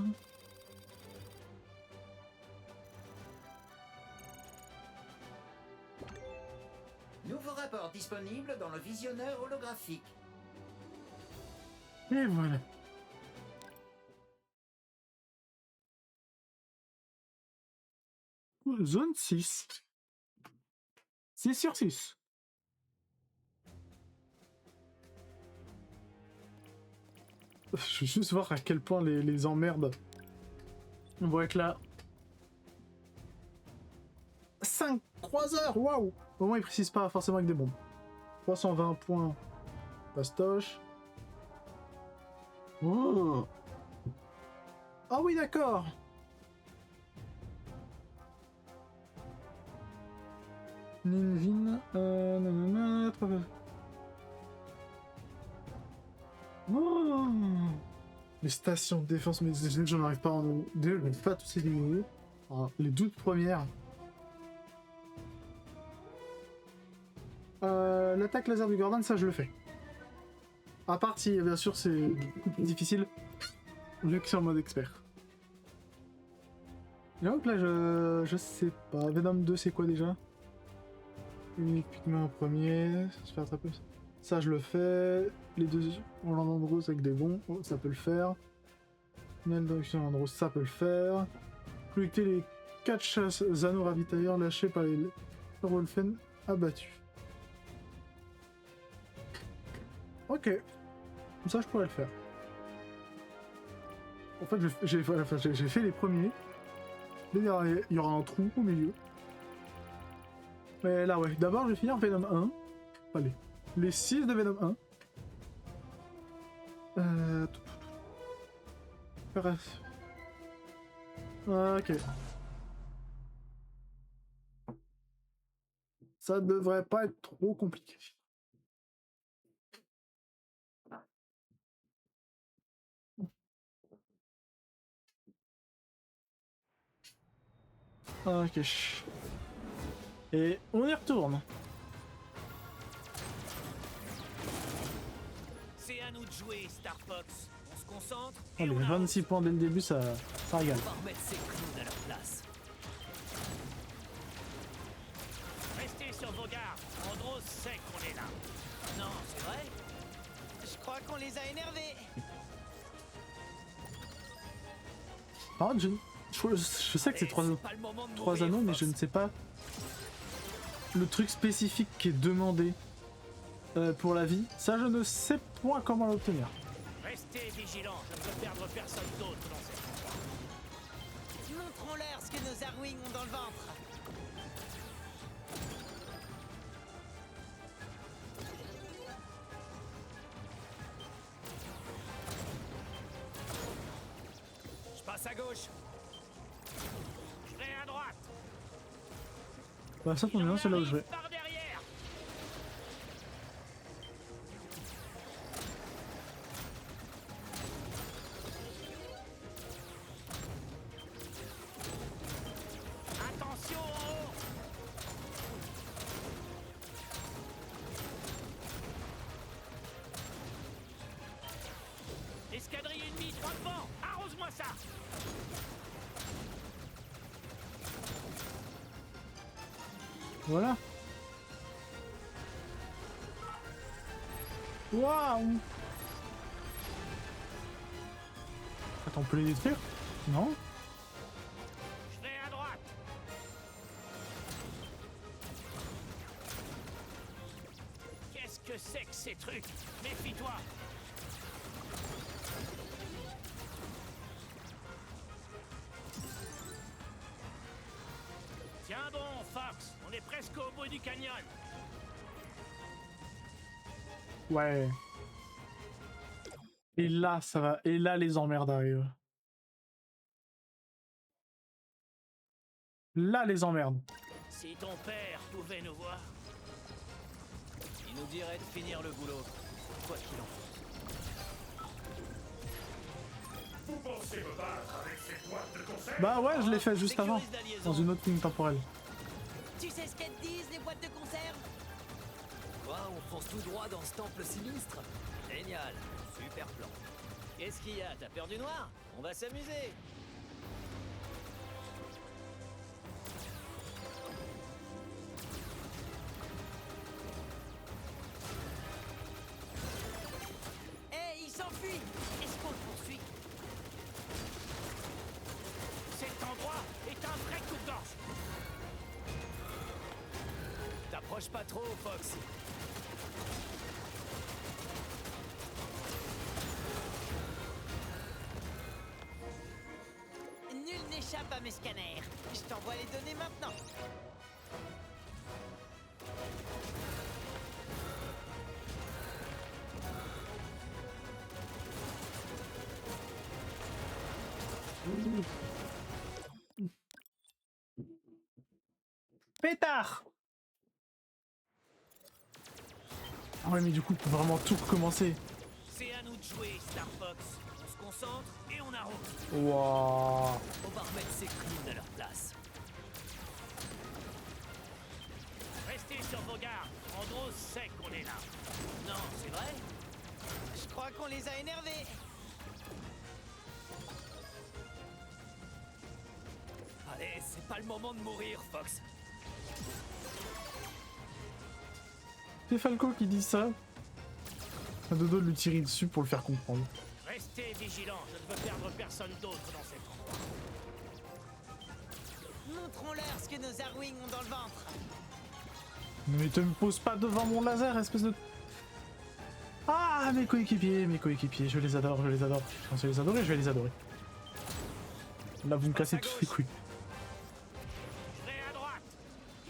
Nouveau rapport disponible dans le visionneur holographique. Et voilà. Zone 6. 6 sur 6. Je veux juste voir à quel point les emmerdes vont être là. 3 heures, waouh! Au moins, ils précisent pas forcément avec des bombes. 320 points. Pastoche. Oh! Ah oui, d'accord! Ninjin, nanana, oh, les stations de défense, mais je n'arrive pas à en... Je n'arrive pas à tous éliminer. Alors, les 12 premières. L'attaque laser du Gordon, ça je le fais. À part si, bien sûr, c'est difficile, vu que c'est en mode expert. Et donc là, je sais pas. Venom 2, c'est quoi déjà? Unique pigment en premier, se faire attraper. Ça, je le fais. Les deux Orlando Andros avec des bons, oh, ça peut le faire. Miel d'induction Andros, ça peut le faire. Collecter les 4 anneaux ravitailleurs lâchés par les Wolfen abattus. Ok. Comme ça, je pourrais le faire. En fait, j'ai fait les premiers. Là, il y aura un trou au milieu. Mais là, ouais. D'abord, je vais finir Venom 1. Allez. Les 6 de Venom 1. Bref. Ok. Ça devrait pas être trop compliqué. Ok. Et on y retourne. C'est à nous de jouer, Star Fox. On se concentre et Allez, on avance. 26 points dès le début, ça régale. On va remettre ces clowns à leur place. Restez sur vos gardes. Andros sait qu'on est là. Non, c'est vrai? Je crois qu'on les a énervés. Par contre, je sais que c'est Et 3 pas le moment de 3 mourir, anneaux, mais Fox. je ne sais pas le truc spécifique qui est demandé pour la vie. Ça, je ne sais point comment l'obtenir. Restez vigilants. Je ne veux perdre personne d'autre dans cette combat. Montrons-leur ce que nos Arwing ont dans le ventre. Je passe à gauche. Je vais à droite. Bah, ça tombe bien, c'est là où je vais. Par derrière. Attention en haut. Escadrille ennemie, droit devant. Arrose-moi ça. Voilà. Waouh! Attends, on peut les détruire? Non? Je vais à droite. Qu'est-ce que c'est que ces trucs? Méfie-toi. Tiens bon, Fox, on est presque au bout du canyon. Ouais. Et là, ça va. Et là, les emmerdes arrivent. Là, les emmerdes. Si ton père pouvait nous voir. Il nous dirait de finir le boulot, quoi qu'il en soit. Vous pensez me battre avec cette boîte de conserve? Bah ouais, je l'ai fait juste avant. Sécurise la liaison. Dans une autre ligne temporelle. Tu sais ce qu'elles disent, les boîtes de conserve? Quoi, on fonce tout droit dans ce temple sinistre? Génial, super plan. Qu'est-ce qu'il y a? T'as peur du noir? On va s'amuser. Hé, il s'enfuit! Est-ce qu'on le poursuit? Cet endroit est un vrai coupe-gorge. T'approches pas trop, Fox. Nul n'échappe à mes scanners. Je t'envoie les données maintenant. Pétard! Ah ouais, mais du coup, on peut vraiment tout recommencer. C'est à nous de jouer, Star Fox. On se concentre et on arrose. Waouh! On va remettre ces clowns à leur place. Restez sur vos gardes. Andros sait qu'on est là. Non, c'est vrai? Je crois qu'on les a énervés. Allez, c'est pas le moment de mourir, Fox. C'est Falco qui dit ça. Un dodo de lui tirer dessus pour le faire comprendre. Restez vigilants. Je ne veux perdre personne d'autre dans cet endroit. Montrons-leur ce que nos Arwing ont dans le ventre. Mais te me pose pas devant mon laser, espèce de... Ah, mes coéquipiers, je les adore, je les adore. Je pense les adorer, je vais les adorer. Là, vous me cassez tous les couilles. Je vais à droite.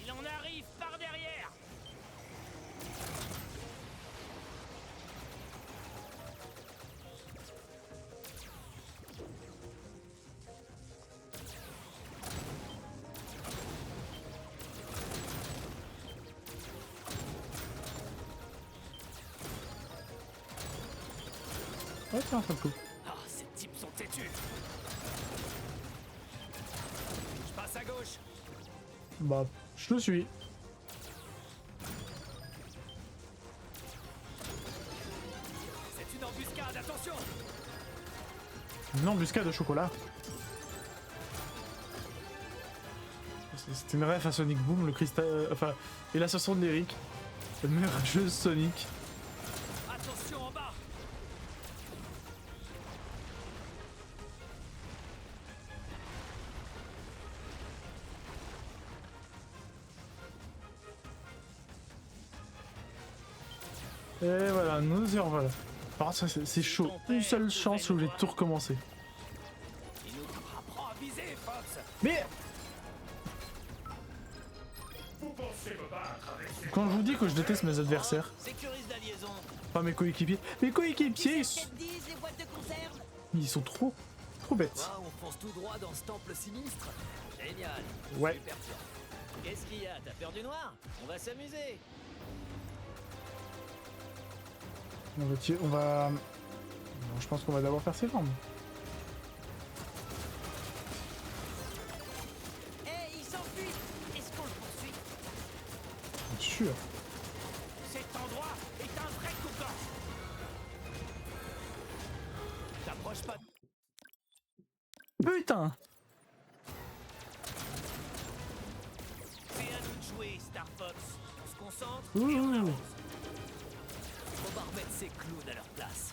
Il en arrive par derrière. Ouais, tiens, Falco. Ah, ces types sont têtus. Je passe à gauche. Bah, je te suis. C'est une embuscade, attention. Une embuscade de chocolat. C'était une ref à Sonic Boom, le cristal... enfin, et l'ascension de l'Eric. Le meilleur jeu Sonic. Attention en bas. Et voilà, nous y revoilà. Par contre, c'est chaud. Une seule chance où j'ai tout recommencé. Il nous apprend à viser, Fox. Mais Vous pensez me battre avec cette quand je vous dis que je déteste mes adversaires, Sécurise la liaison. pas mes coéquipiers, Tu sais ce qu'elles disent, les boîtes de conserve? ils sont trop bêtes. Quoi, on fonce tout droit dans ce temple sinistre? Génial. Ouais. Super plan. Qu'est-ce qu'il y a? T'as peur du noir? On va s'amuser. On va... Non, je pense qu'on va d'abord faire ses jambes. Hé, il s'enfuit! Est-ce qu'on le poursuit? Bien sûr. Cet endroit est un vrai coupe-gorge. T'approches pas. Putain! C'est à nous de jouer, Star Fox. On se concentre Ouh. et on avance. On va remettre ces clowns à leur place.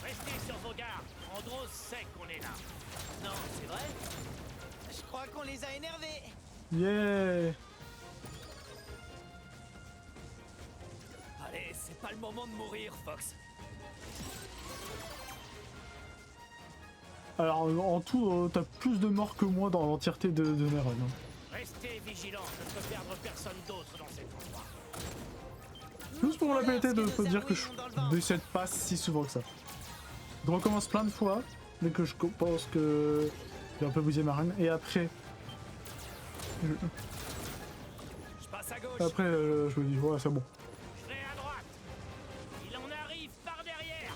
Restez sur vos gardes. Andros sait qu'on est là. Non, c'est vrai? Je crois qu'on les a énervés. Yeah. Allez, c'est pas le moment de mourir, Fox. Alors en tout, t'as plus de morts que moi dans l'entièreté de mes runs. Hein. Restez vigilants. Je ne peux perdre personne d'autre dans cet endroit. Juste pour la péter de te dire que je décède pas si souvent que ça. Je recommence plein de fois dès que je pense que j'ai un peu bousillé ma run. Et après, Je passe à gauche. après je me dis ouais c'est bon. Je vais à droite. Il en arrive par derrière.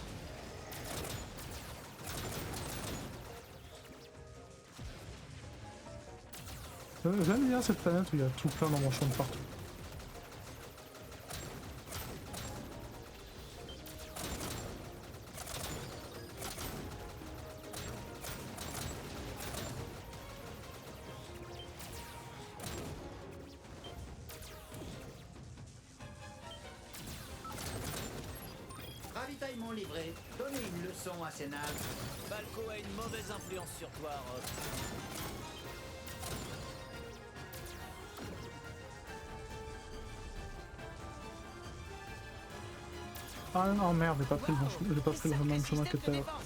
J'aime bien cette planète où il y a tout plein d'embranchements de partout. Ravitaillement livré. Donnez une leçon à ces naves. Balco a une mauvaise influence sur toi, Rock. Ah non merde, j'ai pas pris le bon chemin, j'ai pas pris le même chemin que tout à l'heure.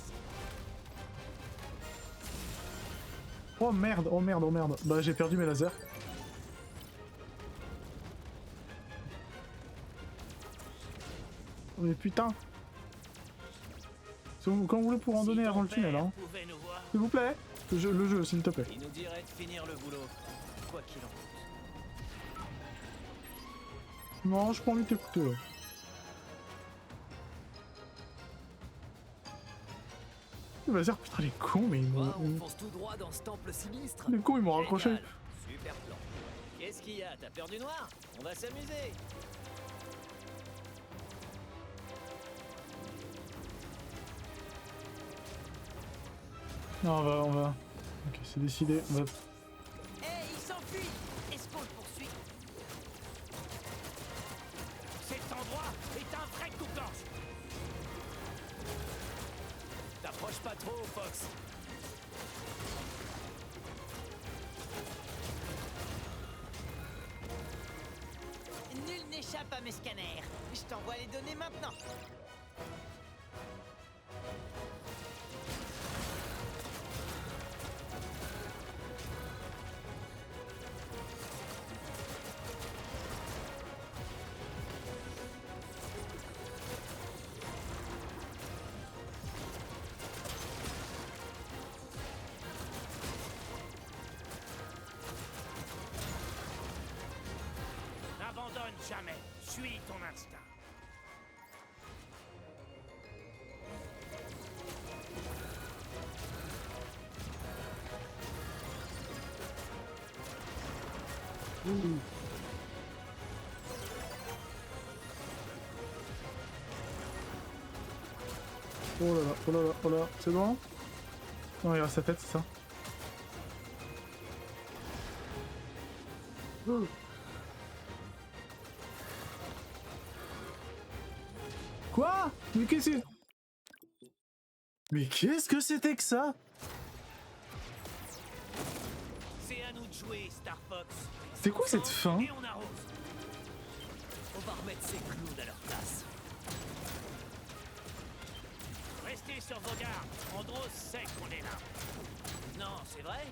Oh merde, oh merde, oh merde. Bah j'ai perdu mes lasers. Mais putain. Quand vous voulez pour en donner avant le tunnel, hein. S'il vous plaît. Le jeu, s'il te plaît. Il nous dirait de finir le boulot, quoi qu'il en coûte. Non, j'ai pas envie de t'écouter là. Le laser, putain, les cons, mais ils m'ont. On fonce tout droit dans ce temple sinistre. Les cons, ils m'ont raccroché. Génial. Super plan. Qu'est-ce qu'il y a? T'as peur du noir? On va s'amuser. Non, on va. Ok, c'est décidé. On va. Hé, il s'enfuit. Est-ce qu'on le poursuit? Cet endroit est un vrai coupe-gorge. T'approches pas trop, Fox. Nul n'échappe à mes scanners. Je t'envoie les données maintenant. N'abandonne jamais. Suis ton instinct. Oh là là, oh là là, oh là là. C'est bon? Non, il reste sa tête, c'est ça? Oh. Quoi? Mais qu'est-ce que... Mais qu'est-ce que c'était que ça? C'est à nous de jouer, Star Fox. C'est quoi cette fin? Et on arrose. On va remettre ces clowns à leur place. Restez sur vos gardes. Andros sait qu'on est là. Non, c'est vrai?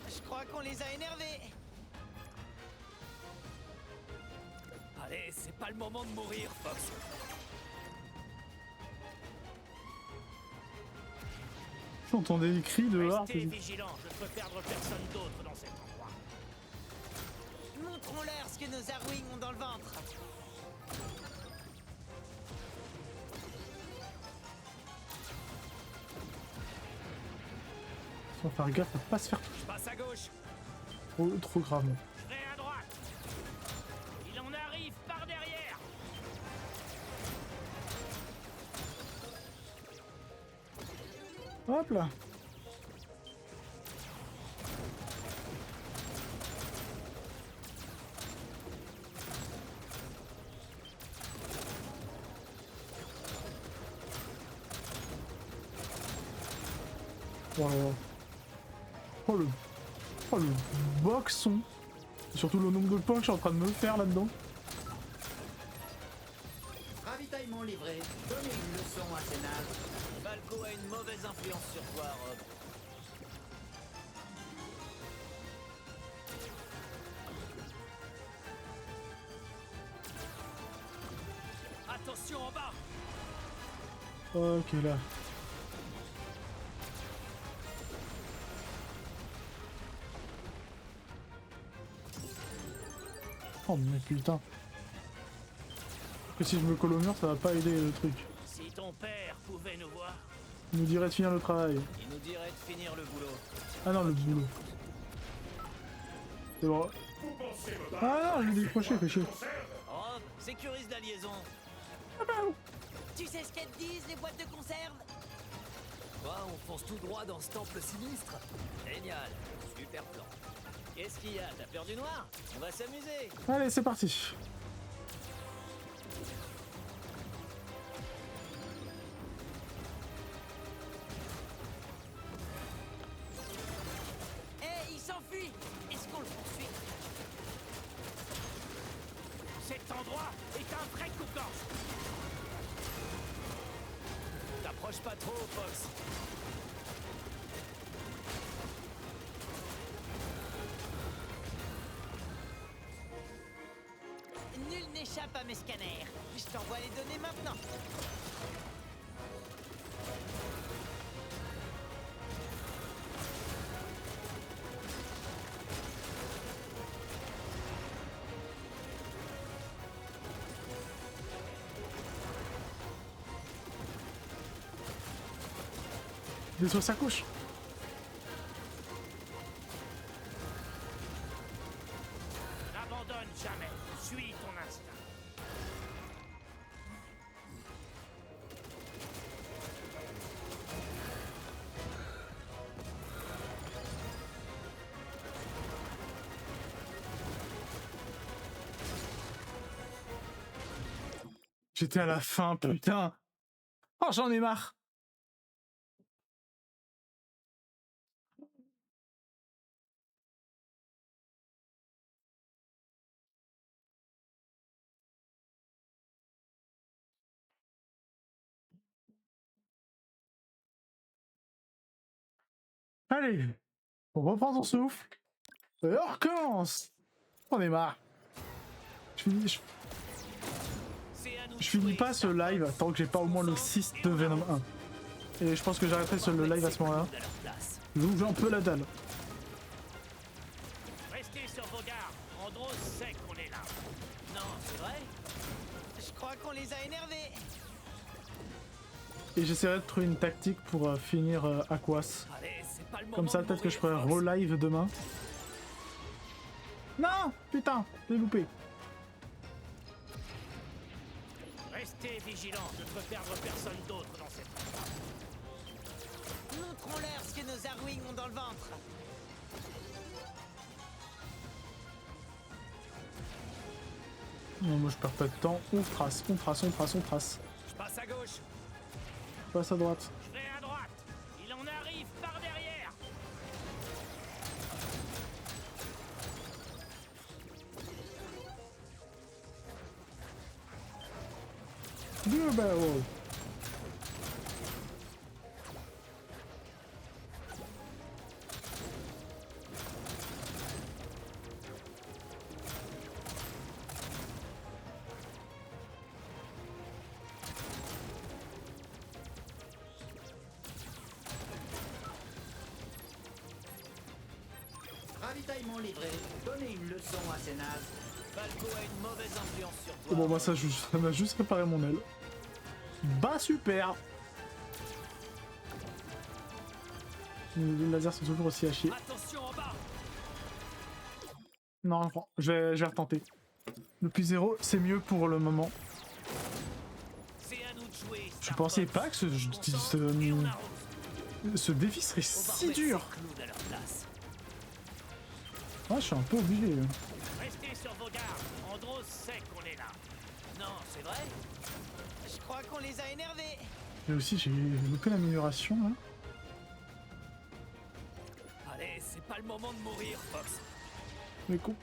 Je crois qu'on les a énervés. Allez, c'est pas le moment de mourir, Fox. J'entendais des cris dehors. Restez vigilants. Je ne peux perdre personne d'autre dans cet endroit. Montrons-leur ce que nos Arwing ont dans le ventre. Faut faire gaffe à pas se faire Je passe à gauche. trop gravement. Je vais à droite. Il en arrive par derrière. Hop là. Oh là là. Oh le boxon. Surtout le nombre de points que je suis en train de me faire là-dedans. Ravitaillement livré. Donnez une leçon à ces nazes. Falco a une mauvaise influence sur toi, Rob. Attention en bas. Ok là. Oh mais putain. Que si je me colle au mur, ça va pas aider le truc. Si ton père pouvait nous voir. Il nous dirait de finir le travail. Il nous dirait de finir le boulot. Ah non, le boulot. C'est bon. Vous pensez me battre Ah non, je l'ai décroché, fais chier. conserve? Rob, sécurise la liaison. Tu sais ce qu'elles disent, les boîtes de conserve? Quoi, on fonce tout droit dans ce temple sinistre? Génial, super plan. Qu'est-ce qu'il y a? T'as peur du noir? On va s'amuser. Allez, c'est parti. Eh, il s'enfuit! Est-ce qu'on le poursuit? Cet endroit est un vrai coupe-gorge. T'approches pas trop, Fox. Nul n'échappe à mes scanners. Je t'envoie les données maintenant. Descends sa couche. N'abandonne jamais. Suis ton instinct. J'étais à la fin, putain. Oh, j'en ai marre. Allez, on reprend son souffle. Et on recommence. On est marre. C'est à nous de Je finis jouer, pas ce live tant que j'ai pas au moins le 6 de Venom 1. Et je pense que j'arrêterai le live à ce moment-là. À leur place. Donc j'ai un peu la dalle. Restez sur vos gardes. Andros sait qu'on est là. Non, c'est vrai? Je crois qu'on les a énervés. Et j'essaierai de trouver une tactique pour finir Aquas. Allez, c'est pas le moment. Comme ça de peut-être que je ferai mourir, Fox. re-live demain. Non, putain, j'ai loupé. Restez vigilants. Je ne veux perdre personne d'autre dans cette... Montrons-leur ce que nos Arwing ont dans le ventre. Non, moi je perds pas de temps. On trace, on trace, on trace, on trace. Je passe à gauche. Je passe à droite. Je vais à droite. Il en arrive par derrière. Deux barrels. Ravitaillement livré. Donnez une leçon à ces nazes. Falco a une mauvaise influence sur toi. Oh, bon, bah ça m'a juste réparé mon aile. Bah super. Les lasers sont toujours aussi à chier. Attention en bas. Non, je vais retenter. Le plus 0, c'est mieux pour le moment. C'est à nous de jouer. Je pensais pas que ce défi serait On va si remettre dur. ces clowns à leur place. Ah, je suis un peu obligé. Restez sur vos gardes. Andros sait qu'on est là. Non, c'est vrai? Je crois qu'on les a énervés. Et aussi, j'ai loupé l'amélioration là. c'est pas le moment de mourir, Fox. Mais con.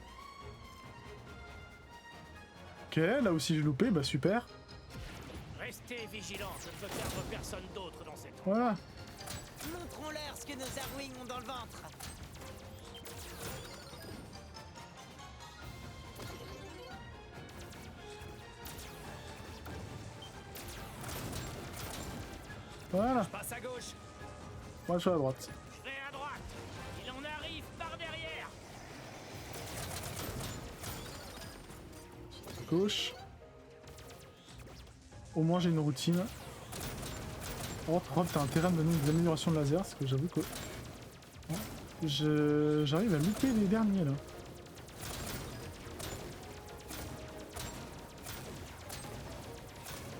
Ok, là aussi j'ai loupé, bah super. Restez vigilants, je ne veux perdre personne d'autre dans cette... Voilà. Montrons-leur ce que nos Arwing ont dans le ventre. Voilà. Passe à gauche. Moi je suis à droite. Je vais à droite. Il en arrive par derrière. Gauche. Au moins j'ai une routine. Oh, Rob, t'as intérêt à me donner des améliorations de laser, parce que j'avoue que... J'arrive à louper les derniers là.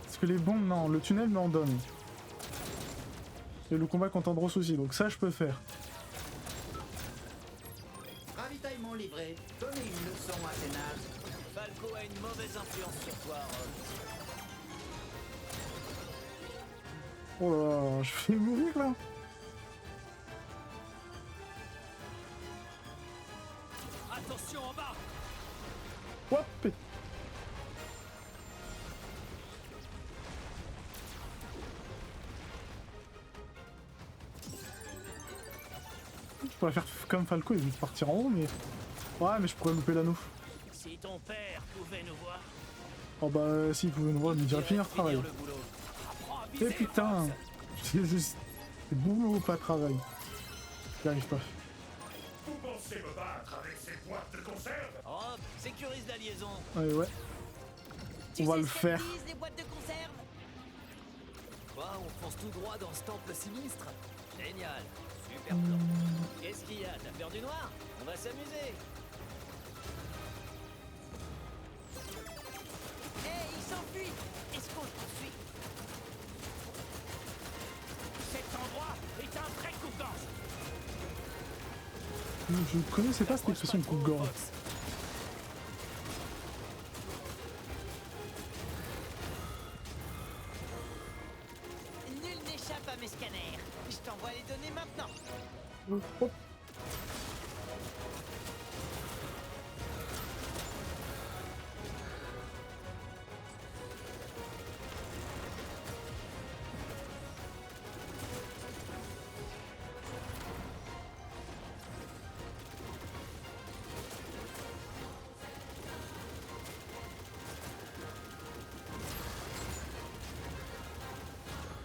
Parce que les bombes, non, le tunnel m'en donne. Et le combat contre Andros aussi, donc ça je peux faire. Ravitaillement livré. Donnez une leçon à ces nazes. Falco a une mauvaise influence sur toi, Rob. Oh là là, je vais mourir là. Attention en bas. Hop. Je pourrais faire comme Falco et vite partir en haut, mais... Ouais, mais je pourrais louper l'anneau. Si ton père pouvait nous voir... Oh bah, s'il pouvait nous voir, il me dirait finir travail. Le boulot. Apprends à Eh viser, putain, Fox. c'est boulot, pas travail. J'y arrive pas. Vous pensez me battre avec ces boîtes de conserve? Rob, sécurise la liaison. Ouais, ouais. Tu On va sais le ce qu'elles faire. disent, les boîtes de conserve? Quoi, on fonce tout droit dans ce temple sinistre? Génial. Super plan. Qu'est-ce qu'il y a? T'as peur du noir? On va s'amuser. Hé, il s'enfuit! Est-ce qu'on le poursuit? Cet endroit est un vrai coupe-gorge. Je ne connaissais pas cette expression de coupe-gorge. Fox. Nul n'échappe à mes scanners. Je t'envoie les données maintenant. Oh, oh.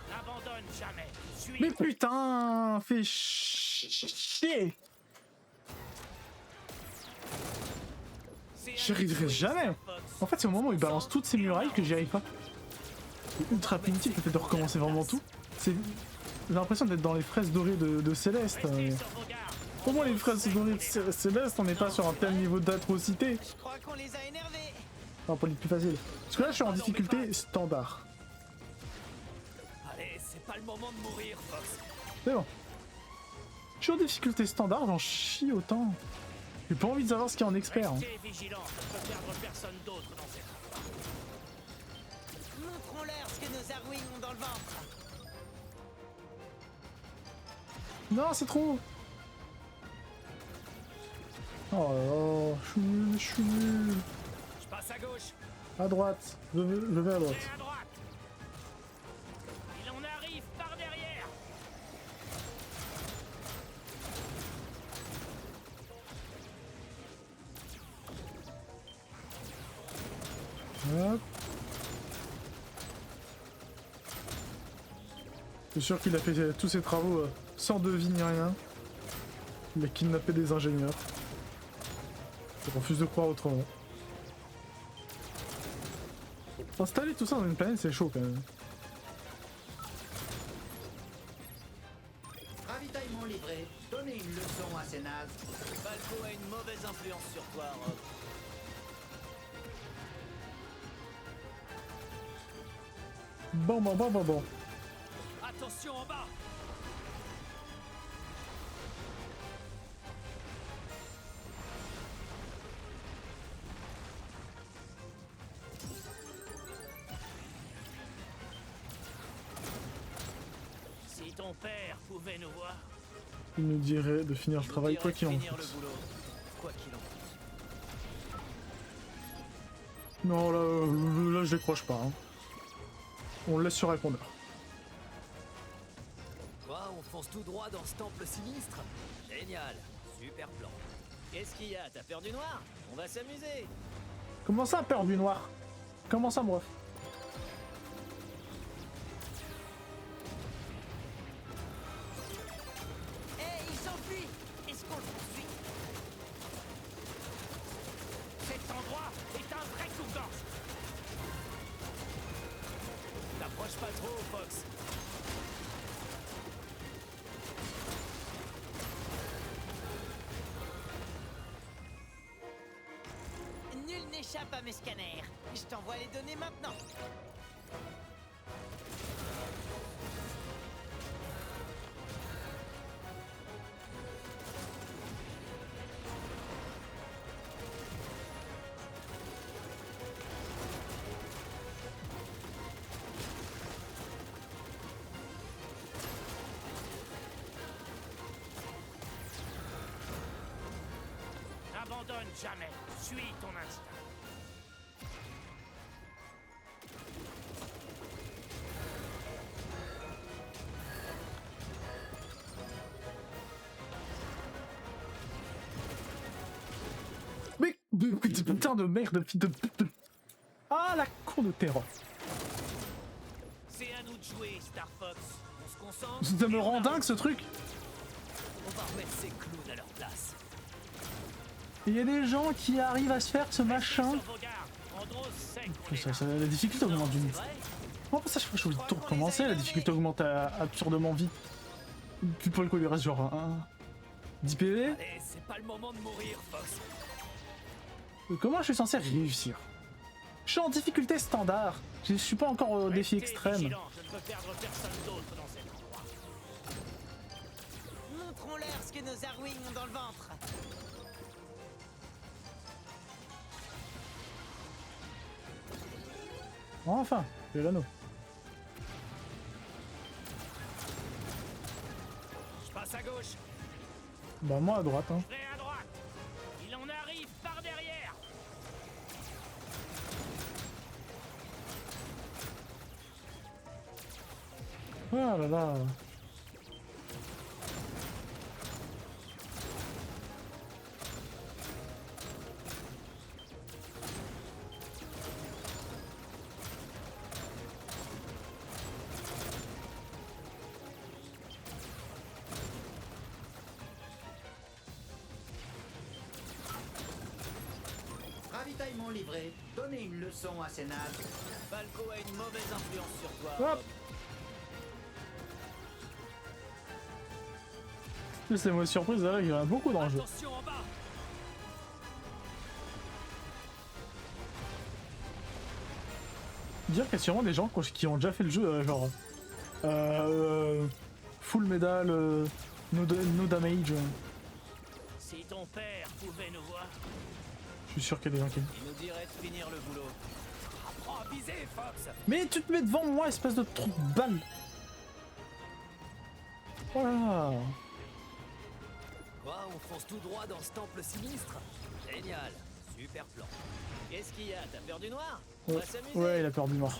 N'abandonne jamais. Suis. Mais putain, fais chier. C'est un J'y arriverai jamais. Fox. En fait, c'est au moment où il balance toutes ces murailles que j'y arrive pas. C'est ultra primitif le fait de recommencer vraiment tout. J'ai l'impression d'être dans les fraises dorées de Céleste. Restez sur vos gardes. Pour moi, les fraises dorées de Céleste, on n'est pas sur un tel niveau d'atrocité. Je crois qu'on les a énervés. Non, pour les plus faciles. Parce que là, je suis en difficulté standard. Allez, c'est pas le moment de mourir, Fox. C'est bon. Je suis en difficulté standard, j'en chie autant. J'ai pas envie de savoir ce qu'il y a en expert. Hein. Restez vigilants, je ne peux perdre personne d'autre dans cette... Montrons-leur ce que nos Arwing ont dans le ventre. Non, c'est trop. Oh là là, je suis nul. Je passe à gauche. À droite, je vais à droite. C'est à droite. Il en arrive par derrière. Hop. Je suis sûr qu'il a fait tous ses travaux sans devis ni rien. Il a kidnappé des ingénieurs. Je refuse de croire autrement. Installer tout ça dans une planète, c'est chaud quand même. Ravitaillement livré. Donnez une leçon à ces nazes. Falco a une mauvaise influence sur toi, Rob. Bon. Attention en bas. Si ton père pouvait nous voir... Il nous dirait de finir le Il nous travail dirait quoi de qu'il en finir le coûte. boulot, quoi qu'il en coûte. Non, là je décroche pas. Hein. On le laisse sur répondeur. Quoi, on fonce tout droit dans ce temple sinistre? Génial, super plan. Qu'est-ce qu'il y a? T'as peur du noir? On va s'amuser. Comment ça, peur du noir? Comment ça, bref? Hé, il s'enfuit. Est-ce qu'on le poursuit? Cet endroit est un vrai coupe-gorge. T'approches pas trop, Fox. Nul n'échappe à mes scanners. Je t'envoie les données maintenant. N'abandonne jamais. Suis ton instinct. Mais putain de merde, fille de pute. Ah, la con de terror. C'est à nous de jouer, Star Fox. On se concentre. Ça me et on rend avance. dingue ce truc. On va remettre ces clowns à leur place. Il y a des gens qui arrivent à se faire ce machin. Sur vos gardes. Andros sait qu'on est là. La difficulté augmente d'une. C'est vrai? Oh, ça, je vais tout recommencer. La difficulté augmente absurdement vite. Puis pour le coup, il lui reste genre 10 PV. Allez, c'est pas le moment de mourir, Fox. Comment je suis censé réussir? Je suis en difficulté standard. Je suis pas encore au défi Restez extrême. vigilants, je ne peux perdre personne d'autre dans cet endroit. Montrons-leur ce que nos Arwing ont dans le ventre. Enfin, j'ai l'anneau. Je passe à gauche. Bah moi à droite. Hein. Je vais à droite. Il en arrive par derrière. Ah là là. Ravitaillement livré. Donnez une leçon à ces nazes. Falco a une mauvaise influence sur toi. Hop. C'est moi surprise là, il y en a beaucoup dans le jeu. Attention en bas. Dire qu'il y a sûrement des gens qui ont déjà fait le jeu, genre full medal, no damage. Si ton père pouvait nous voir. Je suis sûr qu'il y a des gens qui. Il nous dirait de finir le boulot. Apprends à viser, Fox. Mais tu te mets devant moi, espèce de trou de balle. Oh là là. Quoi, on fonce tout droit dans ce temple sinistre? Génial, super plan. Qu'est-ce qu'il y a? T'as peur du noir? On va s'amuser. Ouais, il a peur du noir.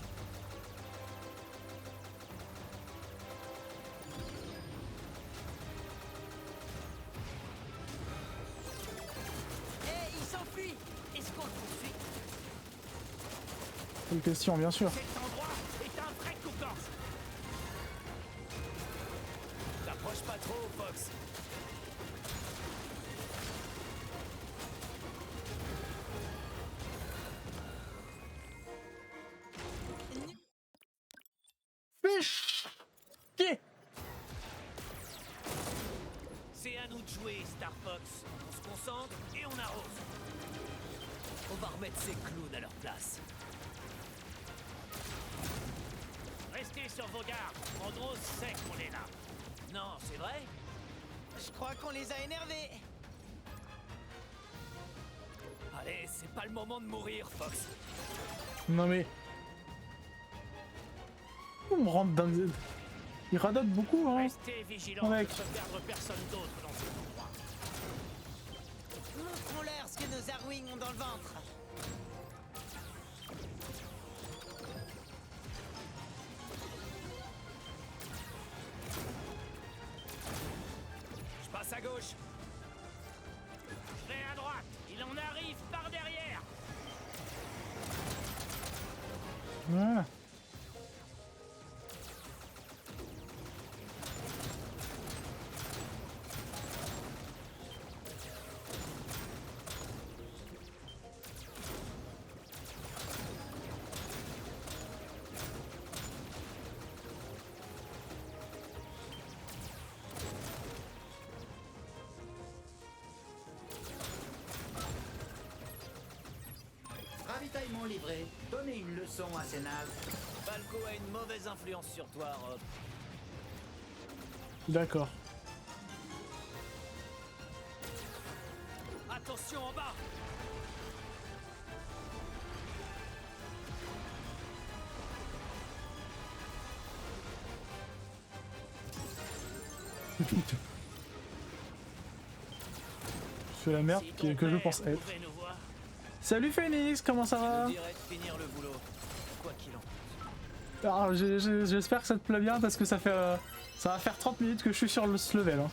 Hé, il s'enfuit. Est-ce qu'on le poursuit? Quelle question, bien sûr. Cet endroit est un vrai coupe-gorge. T'approches pas trop, Fox. Fais chier. C'est à nous de jouer, Star Fox. On se concentre et on arrose. On va remettre ces clowns à leur place. Restez sur vos gardes. Andros sait qu'on est là. Non, c'est vrai? Je crois qu'on les a énervés. Allez, c'est pas le moment de mourir, Fox. Non mais. On me rentre dans. Il radote beaucoup, hein. Restez vigilants, Mec. je ne peux perdre personne d'autre dans cet endroit. Montrons-leur ce que nos Arwing ont dans le ventre. Je passe à gauche. Je vais à droite. Il en arrive par derrière. Voilà. Ravitaillement livré. Donnez une leçon à ces naves. Falco a une mauvaise influence sur toi, Rob. D'accord. Attention en bas. C'est la merde Si que ton je père pense être. pouvait nous voir. Salut Phoenix, comment ça Je va? dirais de finir le boulot, quoi qu'il en coûte. Alors, j'espère que ça te plaît bien parce que ça va faire 30 minutes que je suis sur ce level. Hein.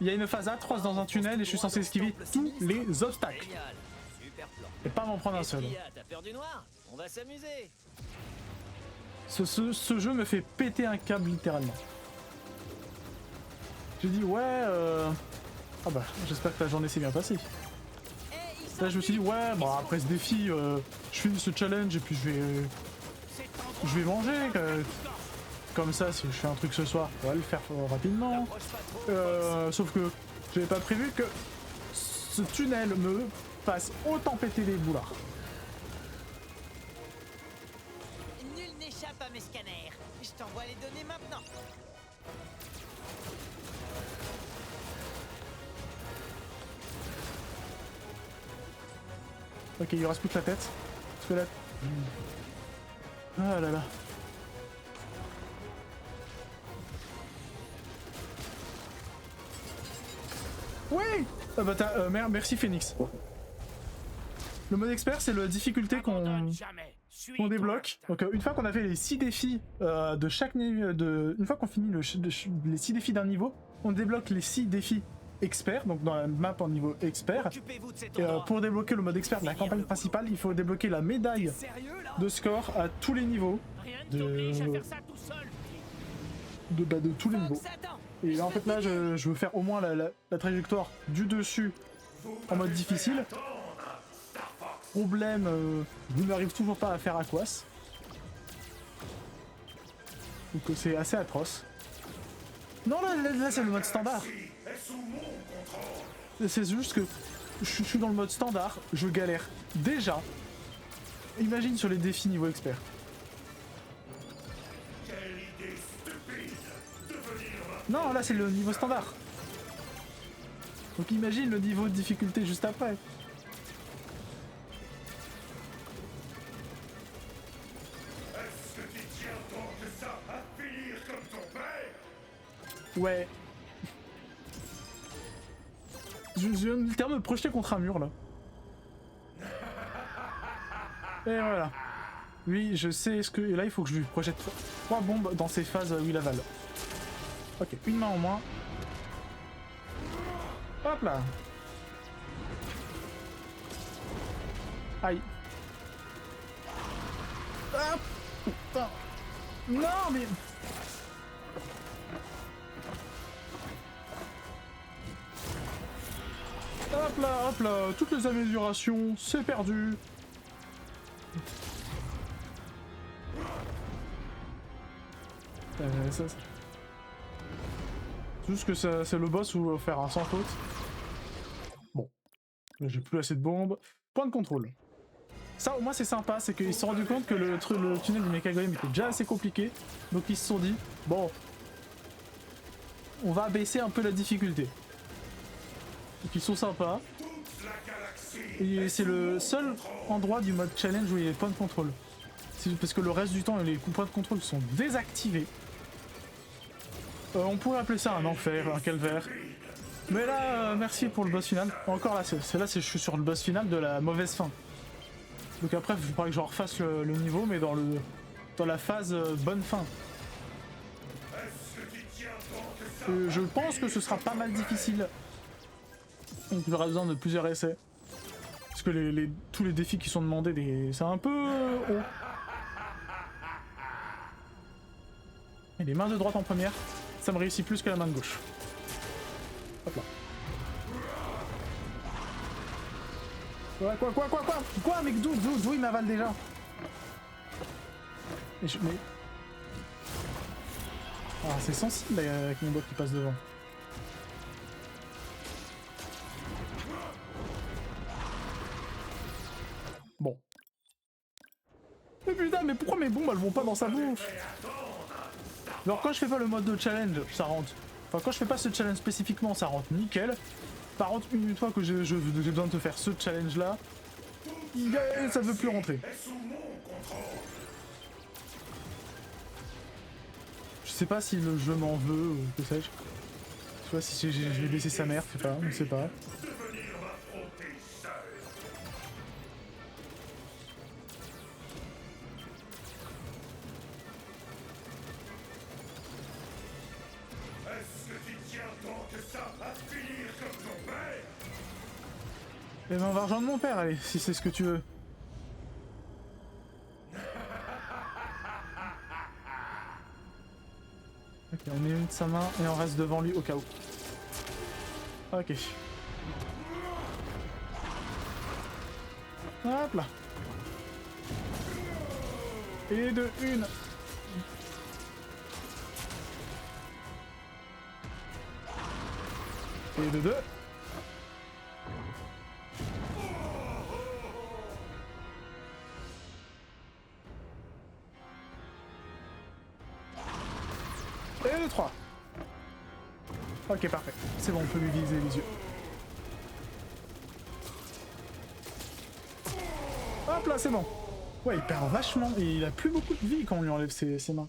Il y a une phase atroce dans un tunnel et je suis censé esquiver tous les obstacles. Génial, super plan. Et pas m'en prendre un Qu'est-ce seul. qu'il y a? T'as peur du noir? On va s'amuser. Ce jeu me fait péter un câble littéralement. J'ai dit ouais ah bah j'espère que la journée s'est bien passée. Là je me suis dit ouais bon après ce défi je finis ce challenge et puis je vais manger comme ça si je fais un truc ce soir on va le faire rapidement. Approche pas trop. Sauf que j'avais pas prévu que ce tunnel me fasse autant péter les boulards. Nul n'échappe à mes scanners. Je t'envoie les données maintenant. Ok, il lui reste plus que la tête. Squelette. Ah là là. Oui. Ah bah merci Phoenix. Le mode expert, c'est la difficulté Abandonne jamais. Suis qu'on ton débloque. instinct. Donc une fois qu'on a fait les 6 défis de chaque niveau, une fois qu'on finit les 6 défis d'un niveau, on débloque les 6 défis experts, donc dans la map en niveau expert. Occupez-vous de cet Et endroit. pour débloquer le mode expert de la campagne principale, il faut débloquer la médaille Sérieux là? de score à tous les niveaux. Rien ne t'oblige à faire ça tout seul. De tous les niveaux. Satan. Et là en fait là je veux faire au moins la trajectoire du dessus en mode difficile. Problème, je n'arrive toujours pas à faire Aquas. Donc c'est assez atroce. Non là c'est le mode standard. C'est juste que je suis dans le mode standard, je galère déjà. Imagine sur les défis niveau expert. Quelle idée stupide de venir Non là c'est le niveau standard. Donc imagine le niveau de difficulté juste après. Est-ce que tu tiens tant que ça à finir comme ton père? Ouais. Je viens littéralement me projeter contre un mur là. Et voilà. Lui, je sais ce que. Et là, il faut que je lui projette 3 bombes dans ces phases où il avale. Ok, une main en moins. Hop là. Aïe. Ah, putain. Non, mais. Hop là, toutes les améliorations, c'est perdu. C'est juste que c'est le boss où faire un sans faute. Bon, j'ai plus assez de bombes. Point de contrôle. Ça au moins c'est sympa, c'est qu'ils se sont rendus compte que le tunnel du Mechagolem était déjà assez compliqué. Donc ils se sont dit, bon, on va baisser un peu la difficulté. Donc ils sont sympas. Et c'est le seul endroit du mode challenge où il y a point de contrôle. Parce que le reste du temps, les points de contrôle sont désactivés. On pourrait appeler ça un enfer, un calvaire. Mais là, merci pour le boss final. Encore là, je suis sur le boss final de la mauvaise fin. Donc après, il faudra que je refasse le niveau, mais dans la phase bonne fin. Je pense que ce sera pas mal difficile. Donc il y aura besoin de plusieurs essais. Parce que tous les défis qui sont demandés, c'est un peu haut. Et les mains de droite en première, ça me réussit plus que la main de gauche. Hop là. Quoi, mec, d'où il m'avale déjà? Mais... Ah, c'est sensible avec mon bot qui passe devant. Bon. Mais putain, mais pourquoi mes bombes elles vont pas dans sa bouche? Alors quand je fais pas le mode de challenge, ça rentre. Enfin quand je fais pas ce challenge spécifiquement, ça rentre nickel. Par contre, une fois que j'ai besoin de te faire ce challenge là, ça ne veut plus rentrer. Je sais pas si le jeu m'en veut ou que sais-je. Tu vois, si je vais laisser sa mère, je sais pas, on sait pas. Eh ben on va rejoindre mon père, allez, si c'est ce que tu veux. Ok, on est une de sa main et on reste devant lui au cas où. Ok. Hop là. Et de une. Et de deux. Et de 3. Ok, parfait. C'est bon, on peut lui viser les yeux. Hop là, c'est bon. Ouais, il perd vachement. Et il a plus beaucoup de vie quand on lui enlève ses mains.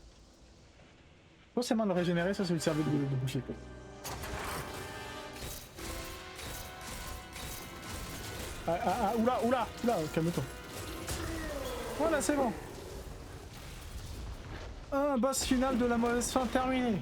Quand ses mains le régénérer, ça lui servait de boucher. Oula, calme-toi. Voilà, c'est bon. Un boss final de la mauvaise fin terminé.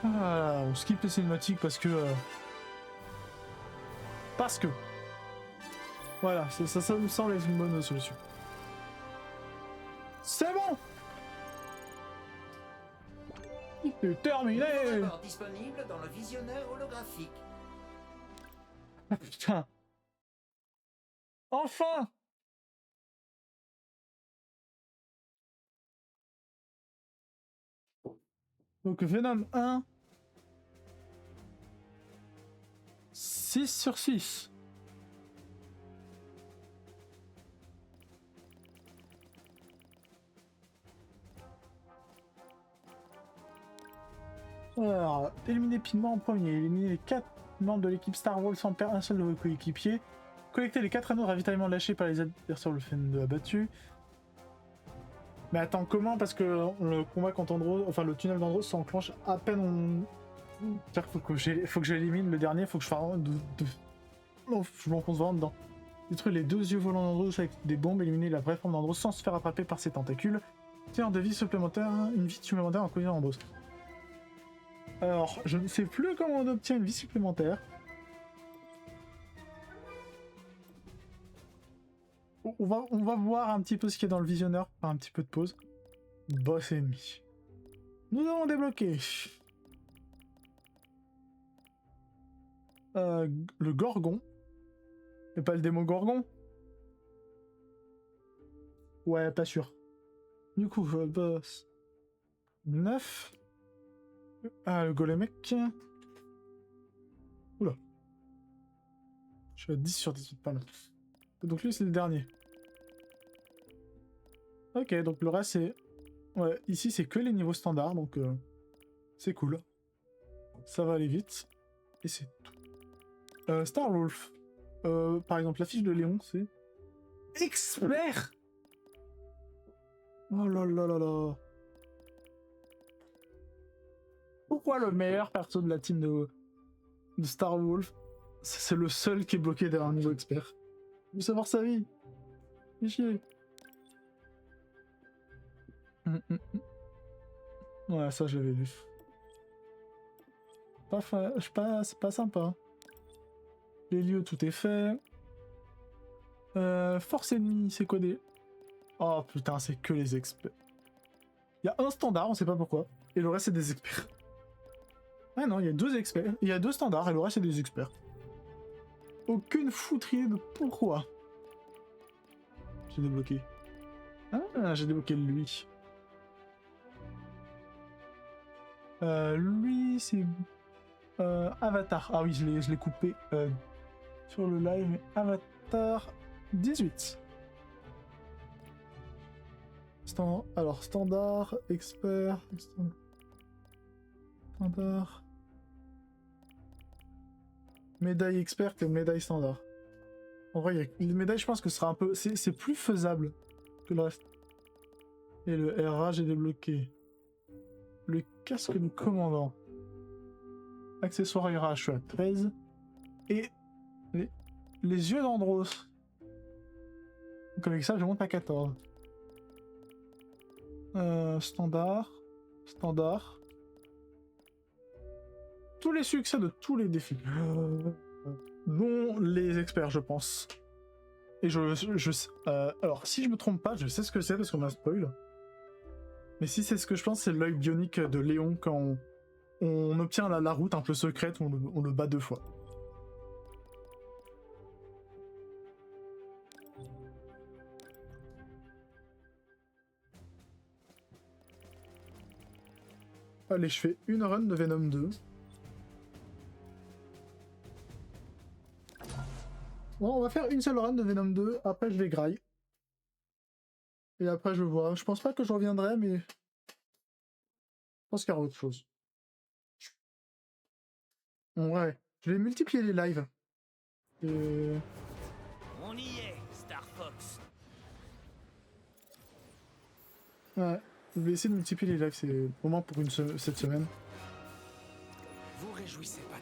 Ah, on skip les cinématiques parce que... Voilà, ça me semble être une bonne solution. C'est bon! C'est terminé! Disponible dans le visionneur holographique. Ah putain! Enfin! Donc Venom 1... 6 sur 6. Alors, éliminer Pigment en premier, éliminer les 4 membres de l'équipe Star Wars sans perdre un seul de vos coéquipiers, collecter les 4 anneaux de ravitaillement lâchés par les adversaires le fait de abattu. Mais attends, comment? Parce que le combat contre Andros, enfin le tunnel d'Andros s'enclenche à peine on... Faut que j'élimine le dernier, faut que je fasse oh, je m'enfonce vraiment dedans. Détruire les 2 yeux volants d'Andros avec des bombes, éliminer la vraie forme d'Andros sans se faire attraper par ses tentacules. Tiens, de vie supplémentaire, une vie supplémentaire en collision Andros. Alors, je ne sais plus comment on obtient une vie supplémentaire. On va voir un petit peu ce qu'il y a dans le visionneur par un petit peu de pause. Boss ennemi. Nous avons débloqué le Gorgon. Et pas le démo Gorgon. Ouais, pas sûr. Du coup, je boss 9. Ah, le Golem-mec. Oula. Je suis à 10 sur 18, pas mal. Donc lui, c'est le dernier. Ok, donc le reste, c'est... Ouais, ici, c'est que les niveaux standards, donc c'est cool. Ça va aller vite. Et c'est tout. Starwolf. Par exemple, la fiche de Léon, c'est... Expert. Oh là là là là. Pourquoi le meilleur perso de la team de Starwolf, c'est le seul qui est bloqué derrière un niveau expert? Il veut savoir sa vie. Fais chier. Ouais, ça je l'avais vu. C'est pas sympa. Les lieux, tout est fait. Force ennemie, c'est quoi des... Oh putain, c'est que les experts. Il y a un standard, on sait pas pourquoi. Et le reste, c'est des experts. Ah non, il y a 2 experts. Il y a 2 standards et le reste, c'est des experts. Aucune fouterie de pourquoi. J'ai débloqué. Ah, j'ai débloqué lui. Lui, c'est... Avatar. Ah oui, je l'ai coupé sur le live. Mais Avatar 18. Alors, standard, expert... Standard... Médaille experte et médaille standard. En vrai, les médailles, je pense que ce sera un peu... C'est plus faisable que le reste. Et le RA, j'ai débloqué. Le casque du commandant. Accessoire RA, je suis à 13. Et les yeux d'Andros. Donc avec ça, je monte à 14. Standard. Standard. Tous les succès de tous les défis. Dont les experts, je pense. Et alors, si je me trompe pas, je sais ce que c'est parce qu'on m'a spoil. Mais si c'est ce que je pense, c'est l'œil bionique de Léon quand on obtient la route un peu secrète où on le bat 2 fois. Allez, je fais une run de Venom 2. Bon, on va faire une seule run de Venom 2, après je vais graille. Et après je vois. Je pense pas que je reviendrai, mais... Je pense qu'il y aura autre chose. Bon, ouais, je vais multiplier les lives. On y est, Star Fox. Ouais, je vais essayer de multiplier les lives, c'est au moins pour cette semaine. Vous réjouissez pas.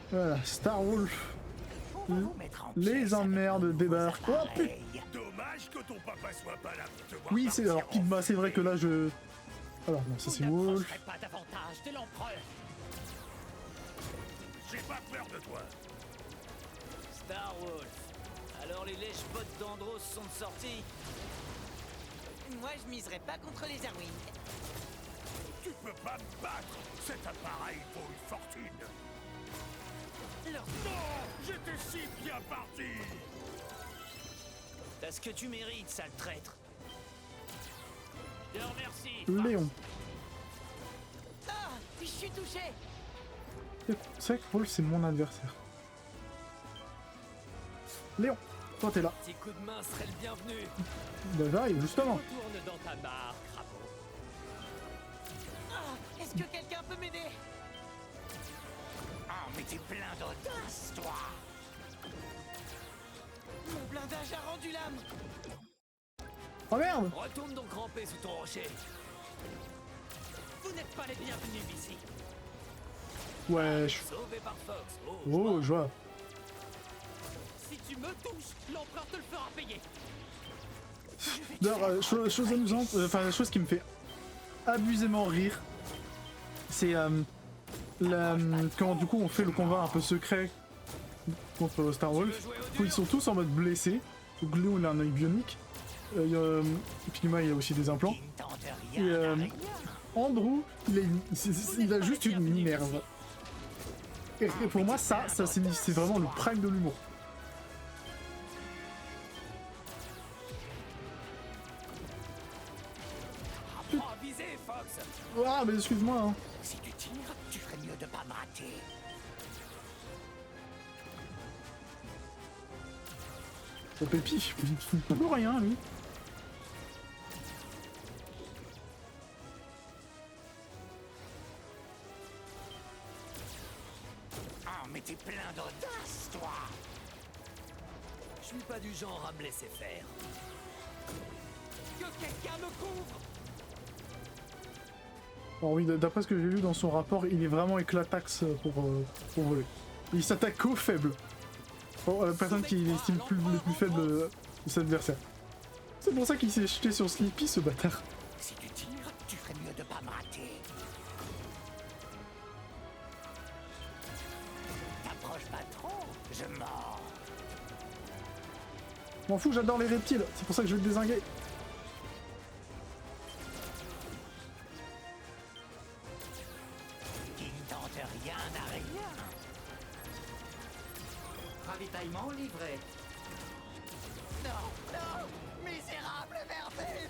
Voilà, Starwolf. Les emmerdes débarquent. Oh putain. Dommage que ton papa soit pas là pour te voir. Oui, c'est alors Pigma, c'est vrai que là je... Alors non, ça c'est Wolf. Pas davantage de l'empereur. J'ai pas peur de toi. Starwolf. Alors les lèche-bottes d'Andros sont de sortie. Moi, je miserais pas contre les Arwing. Tu peux pas me battre. Cet appareil vaut une fortune. Non, j'étais si bien parti. T'as ce que tu mérites, sale traître. Je te remercie. Léon. Ah, je suis touché. C'est vrai que Wolf c'est mon adversaire. Léon, toi t'es là. Petit coup de main serait le bienvenu. Bah j'arrive justement. Retourne dans ta barre, crapaud. Ah, est-ce que quelqu'un peut m'aider? Ah, mais t'es plein d'audace, toi. Mon blindage a rendu l'âme. Oh merde. Retourne donc ramper sous ton rocher. Vous n'êtes pas les bienvenus ici. Ouais, Sauvé par Fox. Oh, je vois. Si tu me touches, l'empereur te le fera payer. D'ailleurs, chose amusante, enfin, chose qui me fait abusément rire, c'est quand du coup on fait le combat un peu secret contre Starwolf, où ils sont tous en mode blessés. Donc Léon il a un œil bionique, Pigma il a aussi des implants, et Andrew il a juste une minerve. Et pour moi ça c'est vraiment le prime de l'humour. Ah mais excuse-moi hein. Si tu tires, tu ferais mieux de pas me rater. Au Pépi, il fout plus rien, lui. Ah, mais t'es plein d'audace, toi. Je suis pas du genre à me laisser faire. Que quelqu'un me couvre. Alors oui, d'après ce que j'ai lu dans son rapport, il est vraiment éclataxe pour voler. Il s'attaque qu'aux faibles. La personne qui estime les plus faibles de ses adversaires. C'est pour ça qu'il s'est jeté sur Sleepy, ce bâtard. Si tu tires, tu ferais mieux de pas me rater. T'approches pas trop, je mords. M'en fous, j'adore les reptiles, c'est pour ça que je vais te dézinguer. Qui ne tente rien n'a rien. Ravitaillement livré. Non, non, misérable merveille.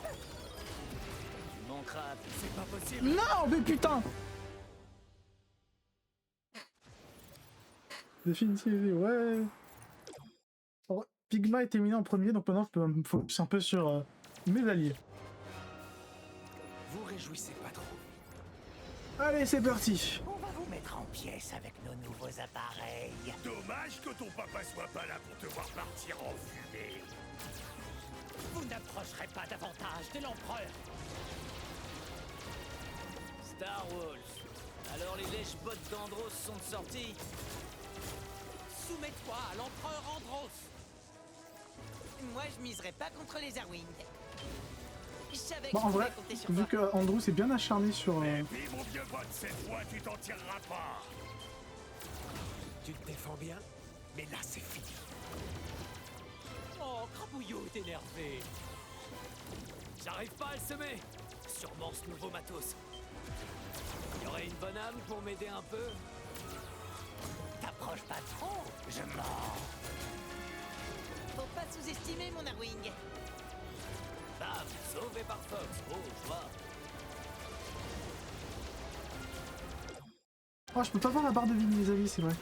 Tu manqueras. C'est pas possible. Non, mais putain! Définitivement, ouais. Alors, Pigma est éliminé en premier, donc maintenant je peux me focus un peu sur mes alliés. Vous réjouissez pas trop. Allez, c'est parti! On va vous mettre en pièces avec nos nouveaux appareils. Dommage que ton papa soit pas là pour te voir partir en fumée. Vous n'approcherez pas davantage de l'empereur. Star Wolf. Alors les lèches bottes d'Andros sont sorties. Soumets-toi à l'empereur Andros. Moi, je miserais pas contre les Arwing. Je savais que Bon, en je pouvais vrai, compter sur vu toi. que Andrew s'est bien acharné sur... Mais mon vieux pote, cette fois, tu t'en tireras pas. Tu te défends bien, mais là c'est fini. Oh, Crabouillot est énervé. J'arrive pas à le semer. Sûrement ce nouveau matos. Y aurait une bonne âme pour m'aider un peu? T'approches pas trop, je mords. Faut pas sous-estimer mon Arwing. Bam! Sauvé par Fox. Oh, joie. Oh, je peux pas voir la barre de vie de mes amis, c'est vrai.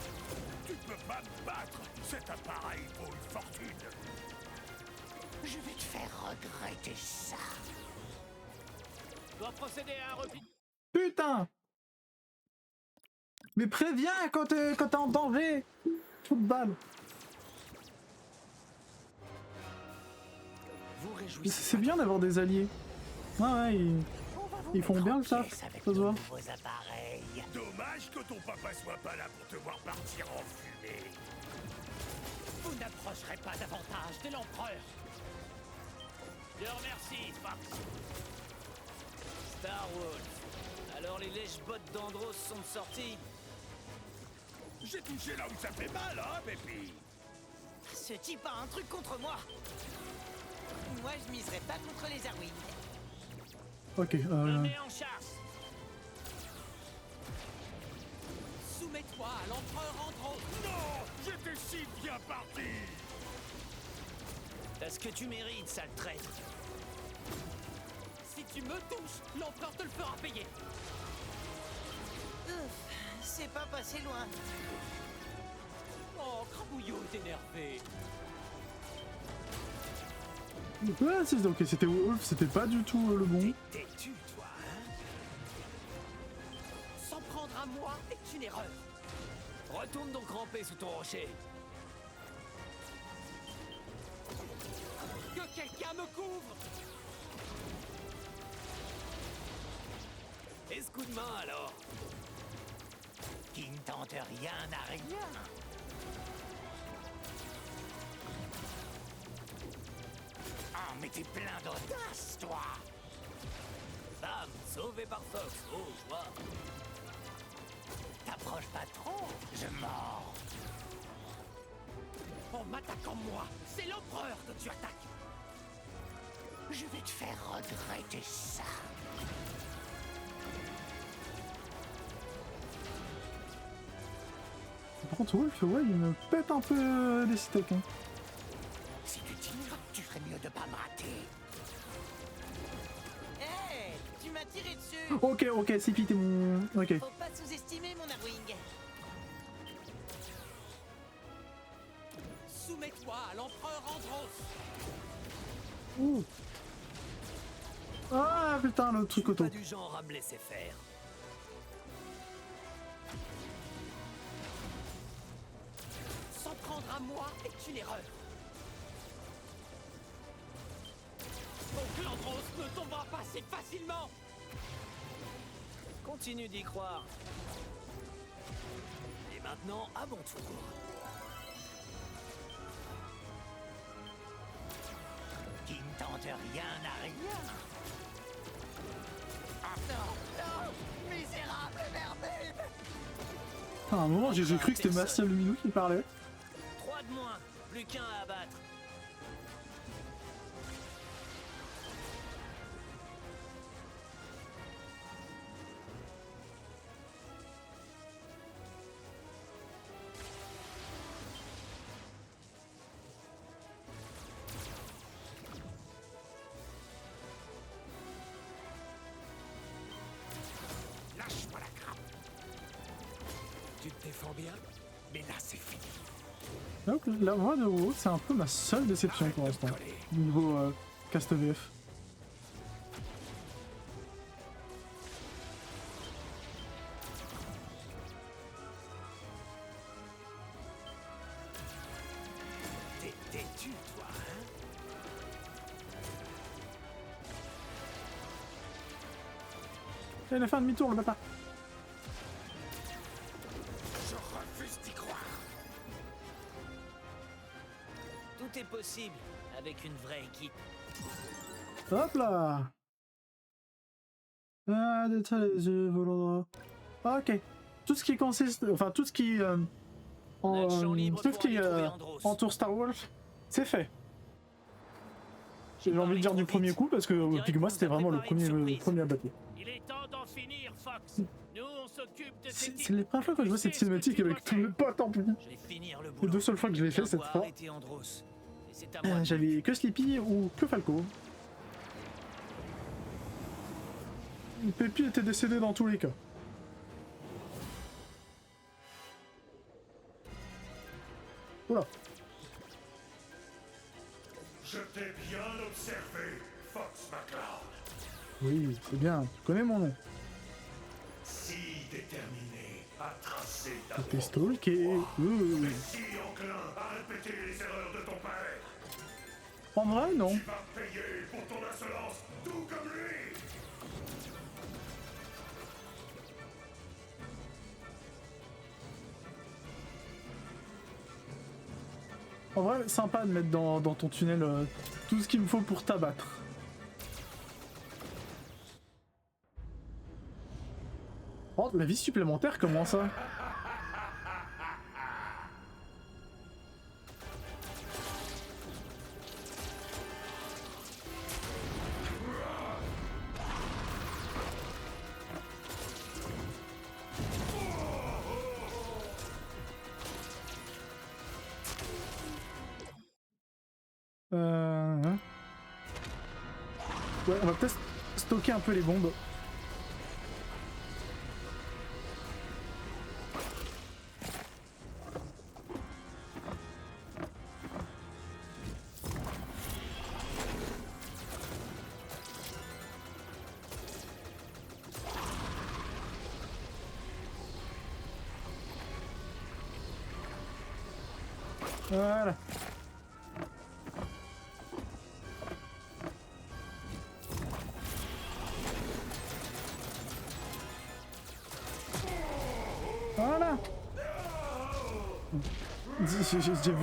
Tu peux pas me battre. Cet appareil vaut une fortune. Je vais te faire regretter ça. Je dois procéder à un repli. Putain! Mais préviens quand t'es en danger! Trou de balle! Vous réjouissez. C'est bien d'avoir des alliés. Ouais, ils font bien le taf, ça se voit. Nouveaux appareils. Dommage que ton papa soit pas là pour te voir partir en fumée. Vous n'approcherez pas davantage de l'empereur. Je te remercie, Fox. Star Wolf. Alors les lèches bottes d'Andros sont sorties. J'ai touché là où ça fait mal, hein, Pépi? Ce type a un truc contre moi. Moi, je miserais pas contre les Arwing. Ok, Me mets en chasse. Soumets-toi à l'empereur Andros. Non! J'étais si bien parti! T'as ce que tu mérites, sale traître. Si tu me touches, l'empereur te le fera payer. Ouf, c'est pas passé loin. Oh, Crabouillot est énervé. ouais, ok, c'était Wolf, c'était pas du tout le bon. Têtu, toi, hein? S'en prendre à moi est une erreur. Retourne donc ramper sous ton rocher. Que quelqu'un me couvre. Et ce coup de main alors? Qui ne tente rien n'a rien. Ah, mais t'es plein d'audace, toi. Bam! Sauvé par Fox. Oh, joie. T'approches pas trop, je mords. En m'attaquant moi, c'est l'empereur que tu attaques. Je vais te faire regretter ça. Par contre, Wolf, ouais, il me pète un peu les steaks. Hein. Si tu tires, tu ferais mieux de pas me rater. Hé, tu m'as tiré dessus. Ok, c'est t'es mon... Ok. Faut pas sous-estimer mon Arwing. Soumets-toi à l'empereur Andros. Ouh. Ah putain, le truc auto. Pas du genre à me laisser faire. S'en prendre à moi est une erreur. Donc l'Andros ne tombera pas si facilement. Continue d'y croire. Et maintenant, à mon tour. Qui ne tente rien n'a rien. Ah non, non, misérable merveille. À un moment, j'ai cru que c'était Martial Lumineux qui parlait. 3 de moins, plus qu'un à abattre. Lâche-moi la grappe. Tu te défends bien, mais là c'est fini. Donc la voix de WoW, c'est un peu ma seule déception pour l'instant. Niveau cast VF. T'es têtu, toi, hein? Il a fait un demi-tour, le bâtard. Je refuse d'y croire. Tout est possible avec une vraie équipe. Hop là. Ah, détail les yeux, volant. Ok. Tout ce qui consiste... Enfin, tout ce qui... On a le champ libre tout ce pour qui aller trouver Andros. entoure Star Wars, c'est fait. J'ai envie de dire du premier coup parce que moi c'était vraiment le premier à battre. Il est temps d'en finir, Fox. Nous, on s'occupe de ces C'est les premières fois que je vois cette cinématique avec tous mes potes en plus. Je vais finir le Les boulot. 2 seules fois que je l'ai fait cette Viens fois. arrêter Andros. Et c'est à moi de- J'avais que Sleepy ou que Falco. Pépi était décédé dans tous les cas. Oula. Je t'ai bien observé, Fox McCloud. Oui, c'est bien, tu connais mon nom. Si déterminé à tracer ta T'es propre stalké. mais si enclin à répéter les erreurs de ton père. En vrai, non. Tu vas payer pour ton insolence, tout comme lui. En vrai, sympa de mettre dans ton tunnel tout ce qu'il me faut pour t'abattre. Oh, la vie supplémentaire, comment ça? Hein. Ouais, on va peut-être stocker un peu les bombes. Voilà. Voilà.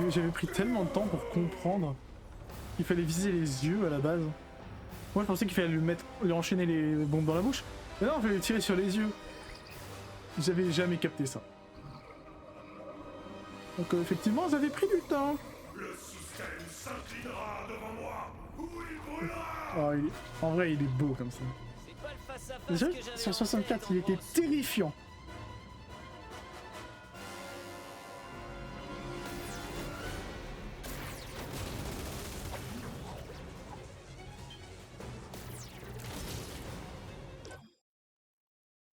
J'avais pris tellement de temps pour comprendre qu'il fallait viser les yeux à la base. Moi je pensais qu'il fallait lui enchaîner les bombes dans la bouche. Mais non, il fallait tirer sur les yeux. J'avais jamais capté ça. Donc effectivement, ça avait pris du temps. Le système s'inclinera devant moi ou il brûlera. Oh, en vrai, il est beau comme ça. C'est pas le face-à-face Déjà, que j'avais sur en 64, tête, il était Andros. terrifiant.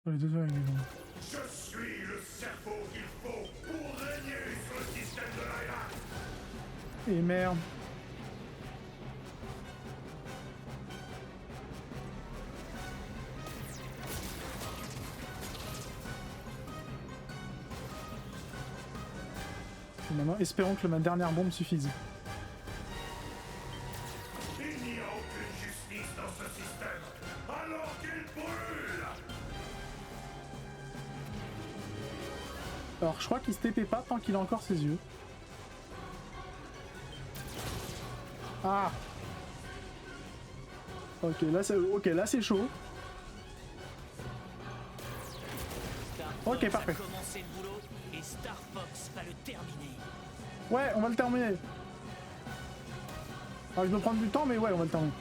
Oh, les deux heures, il est long. Je suis le cerveau qu'il faut pour régner sur le système de Lyra. Et merde. Et maintenant, espérons que ma dernière bombe suffise. Il n'y a aucune justice dans ce système, alors qu'il brûle. Alors, je crois qu'il se TP pas tant qu'il a encore ses yeux. Ah. Ok, là c'est chaud. Ok, parfait. A commencé le boulot et Star Fox va le terminer. Ouais, on va le terminer. Alors, je dois prendre du temps, mais ouais, on va le terminer.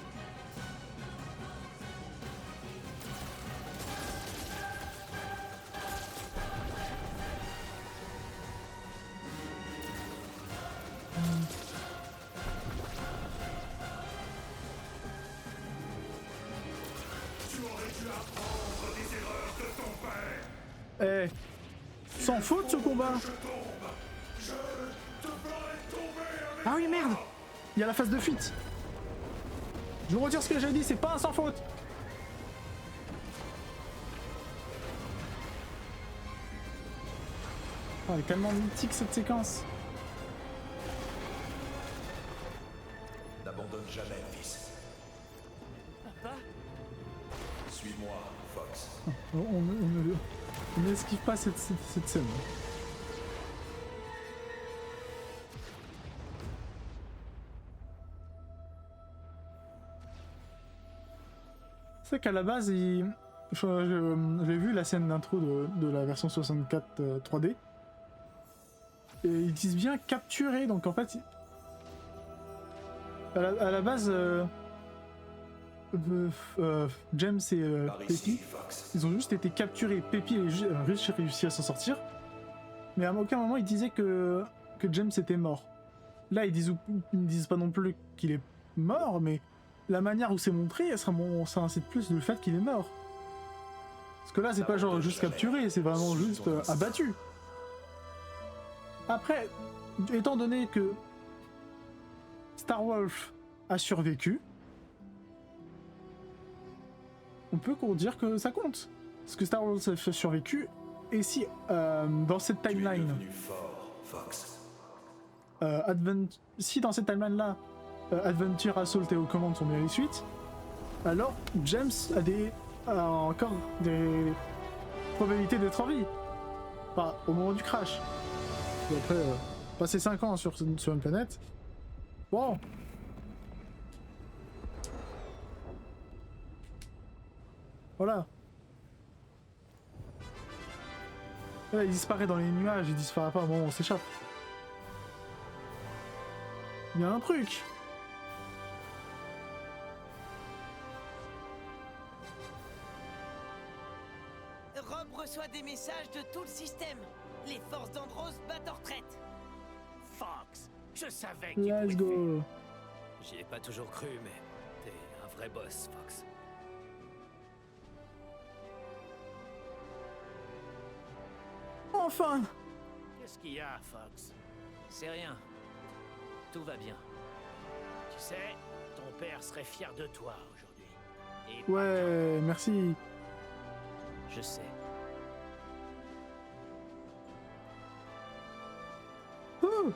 Tu aurais dû apprendre des erreurs de ton père. Eh, sans faute ce combat. Je tombe. Je te ferai tomber avec Ah oui, merde. Il y a la phase de fuite. Je vous retire ce que j'ai dit, c'est pas un sans faute. Oh, elle est tellement mythique cette séquence. N'abandonne jamais, fils. Papa? Suis-moi, Fox. On n'esquive pas cette scène. C'est qu'à la base, j'ai vu la scène d'intro de la version 64 3D. Et ils disent bien capturer, donc en fait, à la base, James et Peppy, ils ont juste été capturés. Peppy a réussi à s'en sortir, mais à aucun moment ils disaient que James était mort. Là, ils ne disent pas non plus qu'il est mort, mais la manière où c'est montré, ça incite plus le fait qu'il est mort. Parce que là, c'est pas genre juste capturé, c'est vraiment juste abattu. Après, étant donné que Starwolf a survécu, on peut dire que ça compte. Parce que Starwolf a survécu, et si dans cette timeline, si dans cette timeline-là, Adventure, Assault et Command sont bien les suites, alors James a encore des probabilités d'être en vie. Enfin, au moment du crash. Et après, passer 5 ans sur une planète, bon. Voilà. Là, il disparaît dans les nuages, il disparaît pas, bon, on s'échappe. Il y a un truc. Rob reçoit des messages de tout le système. Les forces d'Andros battent en retraite. Fox, je savais qu'il Let's go. J'y ai pas toujours cru, mais t'es un vrai boss, Fox. Enfin. Qu'est-ce qu'il y a, Fox? C'est rien. Tout va bien. Tu sais, ton père serait fier de toi aujourd'hui. Et pas Ouais, merci. Je sais. Ouh.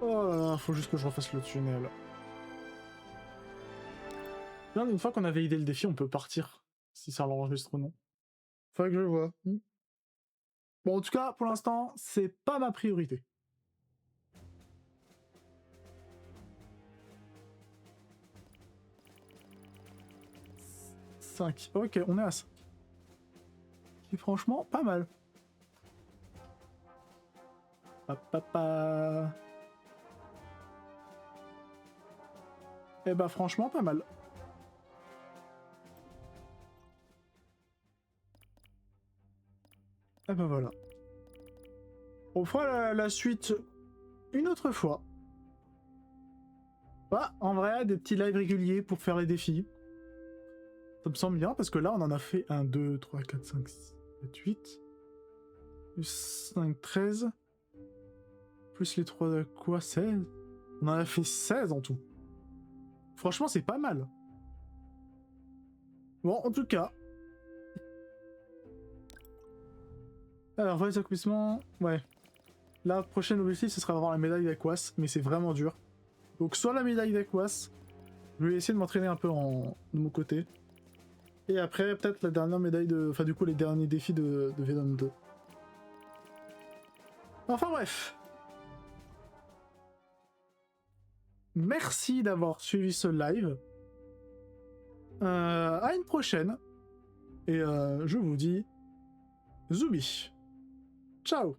Oh là là, faut juste que je refasse le tunnel. Là, une fois qu'on a validé le défi, on peut partir. Si ça l'enregistre ou non. Faudrait que je vois. Bon, en tout cas, pour l'instant, c'est pas ma priorité. Ok, on est à ça. C'est franchement pas mal. Papa. Eh bah franchement pas mal. Et bah voilà. On fera la suite une autre fois. Bah, en vrai, des petits lives réguliers pour faire les défis. Ça me semble bien, parce que là, on en a fait 1, 2, 3, 4, 5, 6, 7, 8. Plus 5, 13. Plus les 3 de quoi, 16. On en a fait 16 en tout. Franchement, c'est pas mal. Bon, en tout cas. Alors, voir les accomplissements. Ouais. La prochaine objectif, ce sera d'avoir la médaille d'Aquas, mais c'est vraiment dur. Donc, soit la médaille d'Aquas. Je vais essayer de m'entraîner un peu de mon côté. Et après, peut-être la dernière médaille de... Enfin, du coup, les derniers défis de Venom 2. Enfin, bref. Merci d'avoir suivi ce live. À une prochaine. Et je vous dis... Zoubi. Ciao.